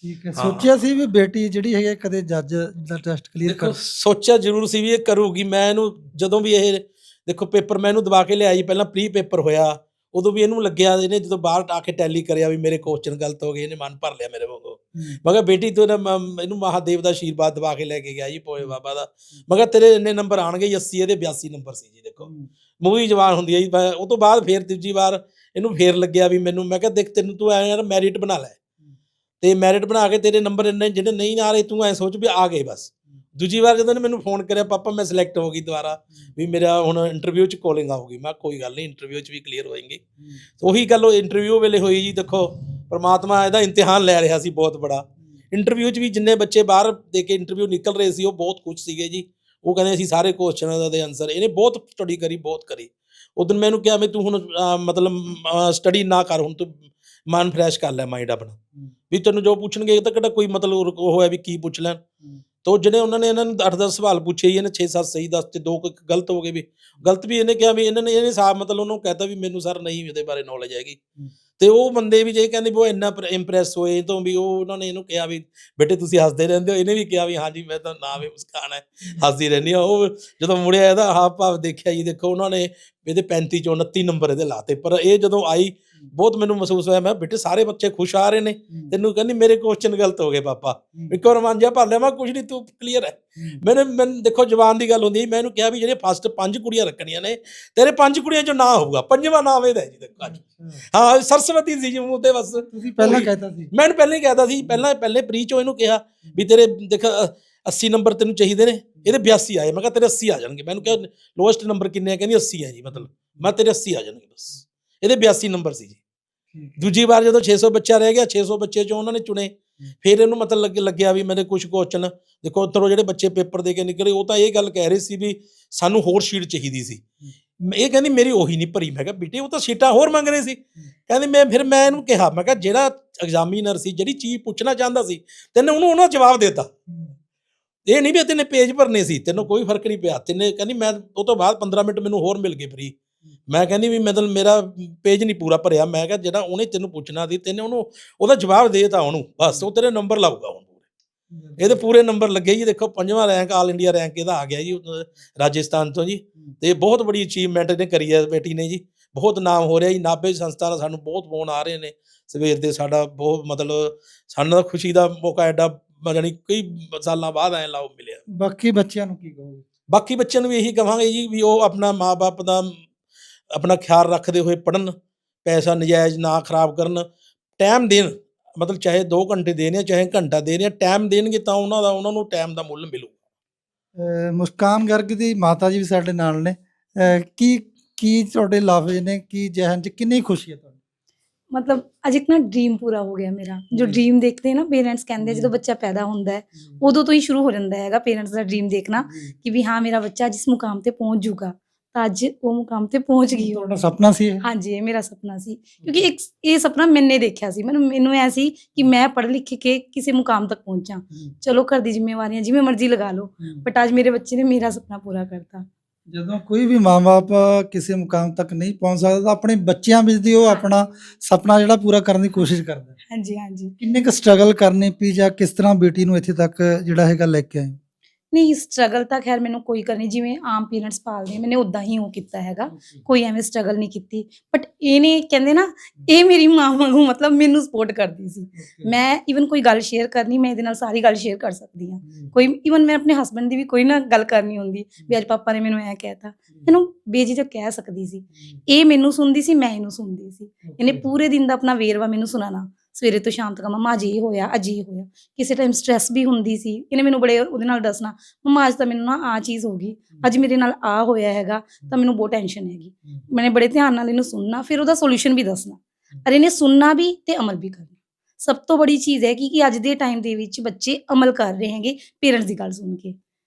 Speaker 2: ਠੀਕ ਹੈ। ਸੋਚਿਆ ਸੀ ਵੀ ਬੇਟੀ ਜਿਹੜੀ ਹੈਗੀ ਕਦੇ ਜੱਜ ਦਾ ਟੈਸਟ ਕਲੀਅਰ ਕਰ?
Speaker 3: ਸੋਚਿਆ ਜ਼ਰੂਰ ਸੀ ਵੀ ਇਹ ਕਰੂਗੀ। ਮੈਂ ਇਹਨੂੰ ਜਦੋਂ ਵੀ ਇਹ ਦੇਖੋ ਪੇਪਰ ਮੈਂ ਇਹਨੂੰ ਦਵਾ ਕੇ ਲਿਆ ਜੀ, ਪਹਿਲਾਂ ਪ੍ਰੀ ਪੇਪਰ ਹੋਇਆ, ਉਦੋਂ ਵੀ ਇਹਨੂੰ ਲੱਗਿਆ, ਇਹਨੇ ਜਦੋਂ ਬਾਹਰ ਆ ਕੇ ਟੈਲੀ ਕਰਿਆ ਵੀ ਮੇਰੇ ਕੁਐਸਚਨ ਗਲਤ ਹੋ ਗਏ, ਇਹਨੇ ਮਨ ਭਰ ਲਿਆ ਮੇਰੇ ਵਾਂਗੂ। ਮੈਂ ਕਿਹਾ ਬੇਟੀ ਤੂੰ ਇਹਨੂੰ ਮਹਾਦੇਵ ਦਾ ਆਸ਼ੀਰਵਾਦ ਦਵਾ ਕੇ ਲੈ ਕੇ ਗਿਆ ਜੀ, ਭੋਲੇ ਬਾਬਾ ਦਾ। ਮੈਂ ਕਿਹਾ ਤੇਰੇ ਇੰਨੇ ਨੰਬਰ ਆਣਗੇ 80, ਇਹਦੇ 82 ਨੰਬਰ ਸੀ ਜੀ। ਦੇਖੋ ਮੂੰਹ ਹੀ ਜਵਾਨ ਹੁੰਦੀ ਹੈ ਜੀ। ਉਹ ਤੋਂ ਬਾਅਦ ਫੇਰ ਦੂਜੀ ਵਾਰ ਇਹਨੂੰ ਫੇਰ ਲੱਗਿਆ ਵੀ ਮੈਨੂੰ, ਮੈਂ ਕਿਹਾ ਦੇਖ ਤੈਨੂੰ ਤੂੰ ਐ ਯਾਰ ਮੈਰਿਟ ਬਣਾ ਲੈ, ਤੇ ਮੈਰਿਟ ਬਣਾ ਕੇ ਤੇਰੇ ਨੰਬਰ ਇੰਨੇ ਜਿਹੜੇ ਨਹੀਂ ਆ ਰਹੇ ਤੂੰ ਐ ਸੋਚ ਵੀ ਆ ਗਏ ਬਸ। ਦੂਜੀ ਵਾਰ ਜਦੋਂ ਇਹਨੇ ਮੈਨੂੰ ਫੋਨ ਕਰਿਆ, ਪਾਪਾ ਮੈਂ ਸਿਲੈਕਟ ਹੋ ਗਈ ਦੁਬਾਰਾ, ਵੀ ਮੇਰਾ ਹੁਣ ਇੰਟਰਵਿਊ 'ਚ ਕਾਲਿੰਗ ਆਊਗੀ। ਮੈਂ ਕੋਈ ਗੱਲ ਨਹੀਂ, ਇੰਟਰਵਿਊ 'ਚ ਵੀ ਕਲੀਅਰ ਹੋਏਗੀ। ਉਹੀ ਗੱਲ ਉਹ ਇੰਟਰਵਿਊ ਵੇਲੇ ਹੋਈ ਜੀ। ਦੇਖੋ ਪਰਮਾਤਮਾ ਇਹਦਾ ਇਮਤਿਹਾਨ ਲੈ ਰਿਹਾ ਸੀ ਬਹੁਤ ਬੜਾ। ਇੰਟਰਵਿਊ 'ਚ ਵੀ ਜਿੰਨੇ ਬੱਚੇ ਬਾਹਰ ਦੇ ਕੇ ਇੰਟਰਵਿਊ ਨਿਕਲ ਰਹੇ ਸੀ ਉਹ ਬਹੁਤ ਖੁਸ਼ ਸੀਗੇ ਜੀ। ਉਹ ਕਹਿੰਦੇ ਅਸੀਂ ਸਾਰੇ ਕੁਐਸਚਨਾਂ ਦੇ ਆਨਸਰ, ਇਹਨੇ ਬਹੁਤ ਸਟੱਡੀ ਕਰੀ, ਬਹੁਤ ਕਰੀ। ਉਦੋਂ ਮੈਂ ਇਹਨੂੰ ਕਿਹਾ ਵੀ ਤੂੰ ਹੁਣ ਮਤਲਬ ਸਟੱਡੀ ਨਾ ਕਰ, ਹੁਣ ਤੂੰ ਮਨ ਫਰੈਸ਼ ਕਰ ਲੈ ਮਾਈਂਡ ਆਪਣਾ, ਵੀ ਤੈਨੂੰ ਜੋ ਪੁੱਛਣਗੇ ਇਹ ਤਾਂ ਕਿਹੜਾ ਕੋਈ ਮਤਲਬ ਉਹ ਹੈ ਵੀ ਕੀ ਪੁੱਛ ਲੈਣ। ਤਾਂ ਜਿਹੜੇ ਉਹਨਾਂ ਨੇ ਇਹਨਾਂ ਨੂੰ 8-10 ਸਵਾਲ ਪੁੱਛੇ ਜੀ, ਇਹਨੇ 6-7 ਸਹੀ ਦੱਸ ਤੇ 2 ਗਲਤ ਹੋ ਗਏ। ਵੀ ਗਲਤ ਵੀ ਇਹਨੇ ਕਿਹਾ ਵੀ ਇਹਨੇ ਸਾਫ ਮਤਲਬ ਉਹਨੂੰ ਕਹਿਤਾ ਵੀ ਮੈਨੂੰ ਸਰ ਨਹੀਂ ਇਹਦੇ ਬਾਰੇ ਨੌਲੇਜ ਹੈਗੀ। ਤੇ ਉਹ ਬੰਦੇ ਵੀ ਜੇ ਕਹਿੰਦੇ ਵੀ ਉਹ ਇੰਨਾ ਇੰਪ੍ਰੈਸ ਹੋਏ ਤੋਂ ਵੀ ਉਹ ਉਹਨਾਂ ਨੇ ਇਹਨੂੰ ਕਿਹਾ ਵੀ ਬੇਟੇ ਤੁਸੀਂ ਹੱਸਦੇ ਰਹਿੰਦੇ ਹੋ। ਇਹਨੇ ਵੀ ਕਿਹਾ ਵੀ ਹਾਂਜੀ ਮੈਂ ਤਾਂ ਨਾਮ ਹੀ ਮੁਸਕਾਨ ਹੈ, ਹੱਸਦੀ ਰਹਿੰਦੀ ਆ। ਉਹ ਜਦੋਂ ਮੁੜਿਆ ਇਹਦਾ ਹਾਵ ਭਾਵ ਦੇਖਿਆ ਜੀ, ਦੇਖੋ ਉਹਨਾਂ ਨੇ ਇਹਦੇ 35 ਚੋਂ 29 ਨੰਬਰ ਇਹਦੇ ਲਾਤੇ। ਪਰ ਇਹ ਜਦੋਂ ਆਈ ਬਹੁਤ ਮੈਨੂੰ ਮਹਿਸੂਸ ਹੋਇਆ, ਮੈਂ ਬੇਟੇ ਸਾਰੇ ਬੱਚੇ ਖੁਸ਼ ਆ ਰਹੇ ਨੇ, ਤੈਨੂੰ ਕਹਿੰਦੀ ਮੇਰੇ ਕੁਐਸਚਨ ਗਲਤ ਹੋ ਗਏ ਪਾਪਾ, ਇੱਕ ਵਾਰ ਮਨ ਜਿਹਾ ਭਰ ਲਿਆ। ਮੈਂ ਕੁਛ ਨਹੀਂ, ਤੂੰ ਕਲੀਅਰ ਹੈ। ਮੈਨੂੰ ਦੇਖੋ ਜਵਾਨ ਦੀ ਗੱਲ ਹੁੰਦੀ, ਮੈਂ ਇਹਨੂੰ ਕਿਹਾ ਵੀ ਜਿਹੜੇ ਫਸਟ 5 ਕੁੜੀਆਂ ਰੱਖਣੀਆਂ ਨੇ, ਤੇਰੇ 5 ਕੁੜੀਆਂ ਚੋਂ ਨਾ ਹੋਊਗਾ, 5ਵਾਂ ਨਾਮ ਇਹਦਾ ਜੀ। ਦੇਖੋ ਅੱਜ ਹਾਂ ਸਰਸਵਤੀ ਸੀ ਜੀ ਮੂੰਹ ਤੇ ਬਸ।
Speaker 2: ਤੁਸੀਂ ਪਹਿਲਾਂ ਕਹਿਤਾ ਸੀ?
Speaker 3: ਮੈਂ ਪਹਿਲਾਂ ਹੀ ਕਹਿਤਾ ਸੀ, ਪਹਿਲੇ ਪ੍ਰੀ ਚੋਂ ਇਹਨੂੰ ਕਿਹਾ ਵੀ ਤੇਰੇ ਦੇਖ 80 ਨੰਬਰ ਤੈਨੂੰ ਚਾਹੀਦੇ ਨੇ, ਇਹਦੇ 82 ਆਏ। ਮੈਂ ਕਿਹਾ ਤੇਰੇ 80 ਆ ਜਾਣਗੇ। ਮੈਨੂੰ ਕਿਹਾ ਲੋਐਸਟ ਨੰਬਰ ਕਿੰਨੇ ਆ? ਕਹਿੰਦੀ 80 ਹੈ ਜੀ। ਮਤਲਬ ਮੈਂ ਤੇਰੇ 80 ਆ ਜਾਣਗੇ ਬਸ। ਇਹਦੇ 82 ਨੰਬਰ ਸੀ ਜੀ। ਦੂਜੀ ਵਾਰ ਜਦੋਂ 600 ਬੱਚਾ ਰਹਿ ਗਿਆ, 600 ਬੱਚੇ ਚੋਂ ਉਹਨਾਂ ਨੇ ਚੁਣੇ। ਫਿਰ ਇਹਨੂੰ ਮਤਲਬ ਲੱਗਿਆ ਵੀ ਮੇਰੇ ਕੁਝ ਕੁਐਸਚਨ ਦੇਖੋ ਉੱਧਰੋਂ ਜਿਹੜੇ ਬੱਚੇ ਪੇਪਰ ਦੇ ਕੇ ਨਿਕਲੇ ਉਹ ਤਾਂ ਇਹ ਗੱਲ ਕਹਿ ਰਹੇ ਸੀ ਵੀ ਸਾਨੂੰ ਹੋਰ ਸ਼ੀਟ ਚਾਹੀਦੀ ਸੀ। ਇਹ ਕਹਿੰਦੀ ਮੇਰੀ ਉਹੀ ਨਹੀਂ ਭਰੀ। ਮੈਂ ਕਿਹਾ ਬੇਟੇ ਉਹ ਤਾਂ ਸੀਟਾਂ ਹੋਰ ਮੰਗ ਰਹੇ ਸੀ। ਕਹਿੰਦੀ ਮੈਂ ਇਹਨੂੰ ਕਿਹਾ, ਮੈਂ ਕਿਹਾ ਜਿਹੜਾ ਐਗਜ਼ਾਮੀਨਰ ਸੀ ਜਿਹੜੀ ਚੀਜ਼ ਪੁੱਛਣਾ ਚਾਹੁੰਦਾ ਸੀ ਤੈਨੂੰ ਉਹਨਾਂ ਜਵਾਬ ਦੇਤਾ। ਇਹ ਨਹੀਂ ਵੀ ਤੈਨੇ ਪੇਜ ਭਰਨੇ ਸੀ, ਤੈਨੂੰ ਕੋਈ ਫਰਕ ਨਹੀਂ ਪਿਆ। ਤੈਨੇ ਕਹਿੰਦੀ ਮੈਂ ਉਹ ਤੋਂ ਬਾਅਦ 15 ਮਿੰਟ ਮੈਨੂੰ ਹੋਰ ਮਿਲ ਗਏ ਫਰੀ। ਮੈਂ ਕਹਿੰਦੀ ਵੀ ਮਤਲਬ ਮੇਰਾ ਪੇਜ ਨਹੀਂ ਪੂਰਾ ਭਰਿਆ। ਮੈਂ ਕਿਹਾ ਜਿਹੜਾ ਉਹਨੇ ਤੈਨੂੰ ਪੁੱਛਣਾ ਸੀ ਤੈਨੇ ਉਹਦਾ ਜਵਾਬ ਦੇ ਤਾ ਉਹਨੂੰ, ਬਸ ਉਹ ਤੇਰੇ ਨੰਬਰ ਲਾਊਗਾ ਹੁਣ ਪੂਰੇ। ਇਹਦੇ ਪੂਰੇ ਨੰਬਰ ਲੱਗੇ ਜੀ। ਦੇਖੋ 5ਵਾਂ ਰੈਂਕ ਆਲ ਇੰਡੀਆ ਰੈਂਕ ਇਹਦਾ ਆ ਗਿਆ ਜੀ ਰਾਜਸਥਾਨ ਤੋਂ ਜੀ। ਤੇ ਬਹੁਤ ਬੜੀ ਅਚੀਵਮੈਂਟ ਇਹਨੇ ਕਰੀ ਹੈ ਬੇਟੀ ਨੇ ਜੀ। ਬਹੁਤ ਨਾਮ ਹੋ ਰਿਹਾ ਜੀ। ਨਾਭੇ ਸੰਸਥਾ ਦਾ ਸਾਨੂੰ ਬਹੁਤ ਫੋਨ ਆ ਰਹੇ ਨੇ ਸਵੇਰ ਦੇ। ਸਾਡਾ ਬਹੁਤ ਮਤਲਬ ਸਾਨੂੰ ਖੁਸ਼ੀ ਦਾ ਮੌਕਾ ਐਡਾ ਜਾਣੀ ਕਈ ਸਾਲਾਂ ਬਾਅਦ ਐਂ ਲਾਭ ਮਿਲਿਆ।
Speaker 2: ਬਾਕੀ ਬੱਚਿਆਂ ਨੂੰ ਕੀ ਕਹੋਗੇ?
Speaker 3: ਬਾਕੀ ਬੱਚਿਆਂ ਨੂੰ ਵੀ ਇਹੀ ਕਹਾਂਗੇ ਜੀ ਵੀ ਉਹ ਆਪਣਾ ਮਾਂ-ਬਾਪ ਦਾ ਆਪਣਾ ਖਿਆਲ ਰੱਖਦੇ ਹੋਏ ਪੜ੍ਹਨ, ਪੈਸਾ ਨਜਾਇਜ਼ ਨਾ ਖਰਾਬ ਕਰਨ, ਟਾਈਮ ਦੇਣ। ਮਤਲਬ ਚਾਹੇ 2 ਘੰਟੇ ਦੇਣੇ ਆ ਚਾਹੇ ਘੰਟਾ ਦੇਣੇ ਆ, ਟਾਈਮ ਦੇਣਗੇ ਤਾਂ ਉਹਨਾਂ ਨੂੰ ਟਾਈਮ ਦਾ ਮੁੱਲ ਮਿਲੂਗਾ।
Speaker 2: ਮੁਸਕਾਨ ਗਰਗ ਦੀ ਮਾਤਾ ਜੀ ਵੀ ਸਾਡੇ ਨਾਲ ਨੇ। ਕੀ ਤੁਹਾਡੇ ਲਫ਼ਜ਼ ਨੇ, ਕੀ ਜਹਨ 'ਚ ਕਿੰਨੀ ਖੁਸ਼ੀ ਹੈ ਤੁਹਾਨੂੰ?
Speaker 4: ਮਤਲਬ ਅੱਜ ਇੱਕ ਨਾ ਡ੍ਰੀਮ ਪੂਰਾ ਹੋ ਗਿਆ ਮੇਰਾ। ਜੋ
Speaker 2: ਜੀ।
Speaker 4: ਡ੍ਰੀਮ ਦੇਖਦੇ ਨਾ ਪੇਰੈਂਟਸ ਕਹਿੰਦੇ ਜਦੋਂ ਬੱਚਾ ਪੈਦਾ ਹੁੰਦਾ ਹੈ ਉਦੋਂ ਤੋਂ ਹੀ ਸ਼ੁਰੂ ਹੋ ਜਾਂਦਾ ਹੈਗਾ ਪੇਰੈਂਟਸ ਦਾ ਡ੍ਰੀਮ ਦੇਖਣਾ ਕਿ ਵੀ ਹਾਂ ਮੇਰਾ ਬੱਚਾ ਜਿਸ ਮੁਕਾਮ ਤੇ ਪਹੁੰਚ ਜੂਗਾ, ਤਾਂ ਅੱਜ ਉਹ ਮੁਕਾਮ ਤੇ ਪਹੁੰਚ ਗਈ ਉਹ।
Speaker 2: ਤੁਹਾਡਾ ਸੁਪਨਾ ਸੀ ਇਹ?
Speaker 4: ਹਾਂਜੀ, ਇਹ ਮੇਰਾ ਸੁਪਨਾ ਸੀ ਕਿਉਂਕਿ ਇੱਕ ਇਹ ਸੁਪਨਾ ਮੈਨੇ ਦੇਖਿਆ ਸੀ। ਮੈਨੂੰ ਐ ਸੀ ਕਿ ਮੈਂ ਪੜ੍ਹ ਲਿਖ ਕੇ ਕਿਸੇ ਮੁਕਾਮ ਤੱਕ ਪਹੁੰਚਾਂ। ਚਲੋ ਘਰ ਦੀ ਜ਼ਿੰਮੇਵਾਰੀਆਂ ਜਿਵੇਂ ਮਰਜ਼ੀ ਲਗਾ ਲਓ, ਬਟ ਅੱਜ ਮੇਰੇ ਬੱਚੇ ਨੇ ਮੇਰਾ ਸੁਪਨਾ ਪੂਰਾ ਕਰਤਾ।
Speaker 2: ਜਦੋਂ ਕੋਈ ਵੀ ਮਾਂ-ਬਾਪ ਕਿਸੇ ਮੁਕਾਮ ਤੱਕ ਨਹੀਂ ਪਹੁੰਚ ਸਕਦਾ ਤਾਂ ਆਪਣੇ ਬੱਚਿਆਂ ਵਿੱਚ ਦੀ ਉਹ ਆਪਣਾ ਸੁਪਨਾ ਜਿਹੜਾ ਪੂਰਾ ਕਰਨ ਦੀ ਕੋਸ਼ਿਸ਼ ਕਰਦਾ।
Speaker 4: ਹਾਂਜੀ ਹਾਂਜੀ।
Speaker 2: ਕਿੰਨੇ ਕੁ ਸਟਰਗਲ ਕਰਨੀ ਪਈ ਜਾਂ ਕਿਸ ਤਰ੍ਹਾਂ ਬੇਟੀ ਨੂੰ ਇੱਥੇ ਤੱਕ ਜਿਹੜਾ ਹੈਗਾ ਲੈ ਕੇ ਆਏ?
Speaker 4: ਨਹੀਂ, ਸਟਰਗਲ ਤਾਂ ਖੈਰ ਮੈਨੂੰ ਕੋਈ ਕਰਨੀ, ਜਿਵੇਂ ਆਮ ਪੇਰੈਂਟਸ ਪਾਲਦੇ ਆ, ਮੈਨੇ ਉਦਾਂ ਹੀ ਉਹ ਕੀਤਾ ਹੈਗਾ, ਕੋਈ ਐਵੇਂ ਸਟਰਗਲ ਨਹੀਂ ਕੀਤੀ। ਬਟ ਇਹਨੇ ਕਹਿੰਦੇ ਨਾ, ਇਹ ਮੇਰੀ ਮਾਂ ਵਾਂਗੂ ਮਤਲਬ ਮੈਨੂੰ ਸਪੋਰਟ ਕਰਦੀ ਸੀ। ਮੈਂ ਈਵਨ ਕੋਈ ਗੱਲ ਸ਼ੇਅਰ ਕਰਨੀ, ਮੈਂ ਇਹਦੇ ਨਾਲ ਸਾਰੀ ਗੱਲ ਸ਼ੇਅਰ ਕਰ ਸਕਦੀ ਹਾਂ। ਕੋਈ ਈਵਨ ਮੈਂ ਆਪਣੇ ਹਸਬੈਂਡ ਦੀ ਵੀ ਕੋਈ ਨਾ ਗੱਲ ਕਰਨੀ ਹੁੰਦੀ ਵੀ ਅੱਜ ਪਾਪਾ ਨੇ ਮੈਨੂੰ ਐਂ ਕਹਿਤਾ, ਇਹਨੂੰ ਬੇਝਿਜਕ ਕਹਿ ਸਕਦੀ ਸੀ। ਇਹ ਮੈਨੂੰ ਸੁਣਦੀ ਸੀ, ਮੈਂ ਇਹਨੂੰ ਸੁਣਦੀ ਸੀ। ਇਹਨੇ ਪੂਰੇ ਦਿਨ ਦਾ ਆਪਣਾ ਵੇਰਵਾ ਮੈਨੂੰ ਸੁਣਾਉਣਾ, ਸਵੇਰੇ ਤੋਂ ਸ਼ਾਮ ਤੱਕ, ਮੰਮਾ ਅੱਜ ਇਹ ਹੋਇਆ, ਅੱਜ ਇਹ ਹੋਇਆ। ਕਿਸੇ ਟਾਈਮ ਸਟ੍ਰੈਸ ਵੀ ਹੁੰਦੀ ਸੀ, ਇਹਨੇ ਮੈਨੂੰ ਬੜੇ ਉਹਦੇ ਨਾਲ ਦੱਸਣਾ, ਮੰਮਾ ਅੱਜ ਤਾਂ ਮੈਨੂੰ ਨਾ ਆਹ ਚੀਜ਼ ਹੋ ਗਈ, ਅੱਜ ਮੇਰੇ ਨਾਲ ਆਹ ਹੋਇਆ ਹੈਗਾ, ਤਾਂ ਮੈਨੂੰ ਬਹੁਤ ਟੈਨਸ਼ਨ ਹੈਗੀ। ਮੈंने ਬੜੇ ਧਿਆਨ ਨਾਲ ਇਹਨੂੰ ਸੁਣਨਾ, ਫਿਰ ਉਹਦਾ ਸੋਲੂਸ਼ਨ ਵੀ ਦੱਸਣਾ, ਅਰੇ ਇਹਨੇ ਸੁਣਨਾ ਵੀ ਤੇ ਅਮਲ ਵੀ ਕਰਨਾ। ਸਭ ਤੋਂ ਬੜੀ ਚੀਜ਼ ਹੈ ਕਿ ਅੱਜ ਦੇ ਟਾਈਮ ਦੇ ਵਿੱਚ ਬੱਚੇ ਅਮਲ ਕਰ ਰਹੇ ਹੈਗੇ ਪੇਰੈਂਟਸ ਦੀ ਗੱਲ ਸੁਣ ਕੇ।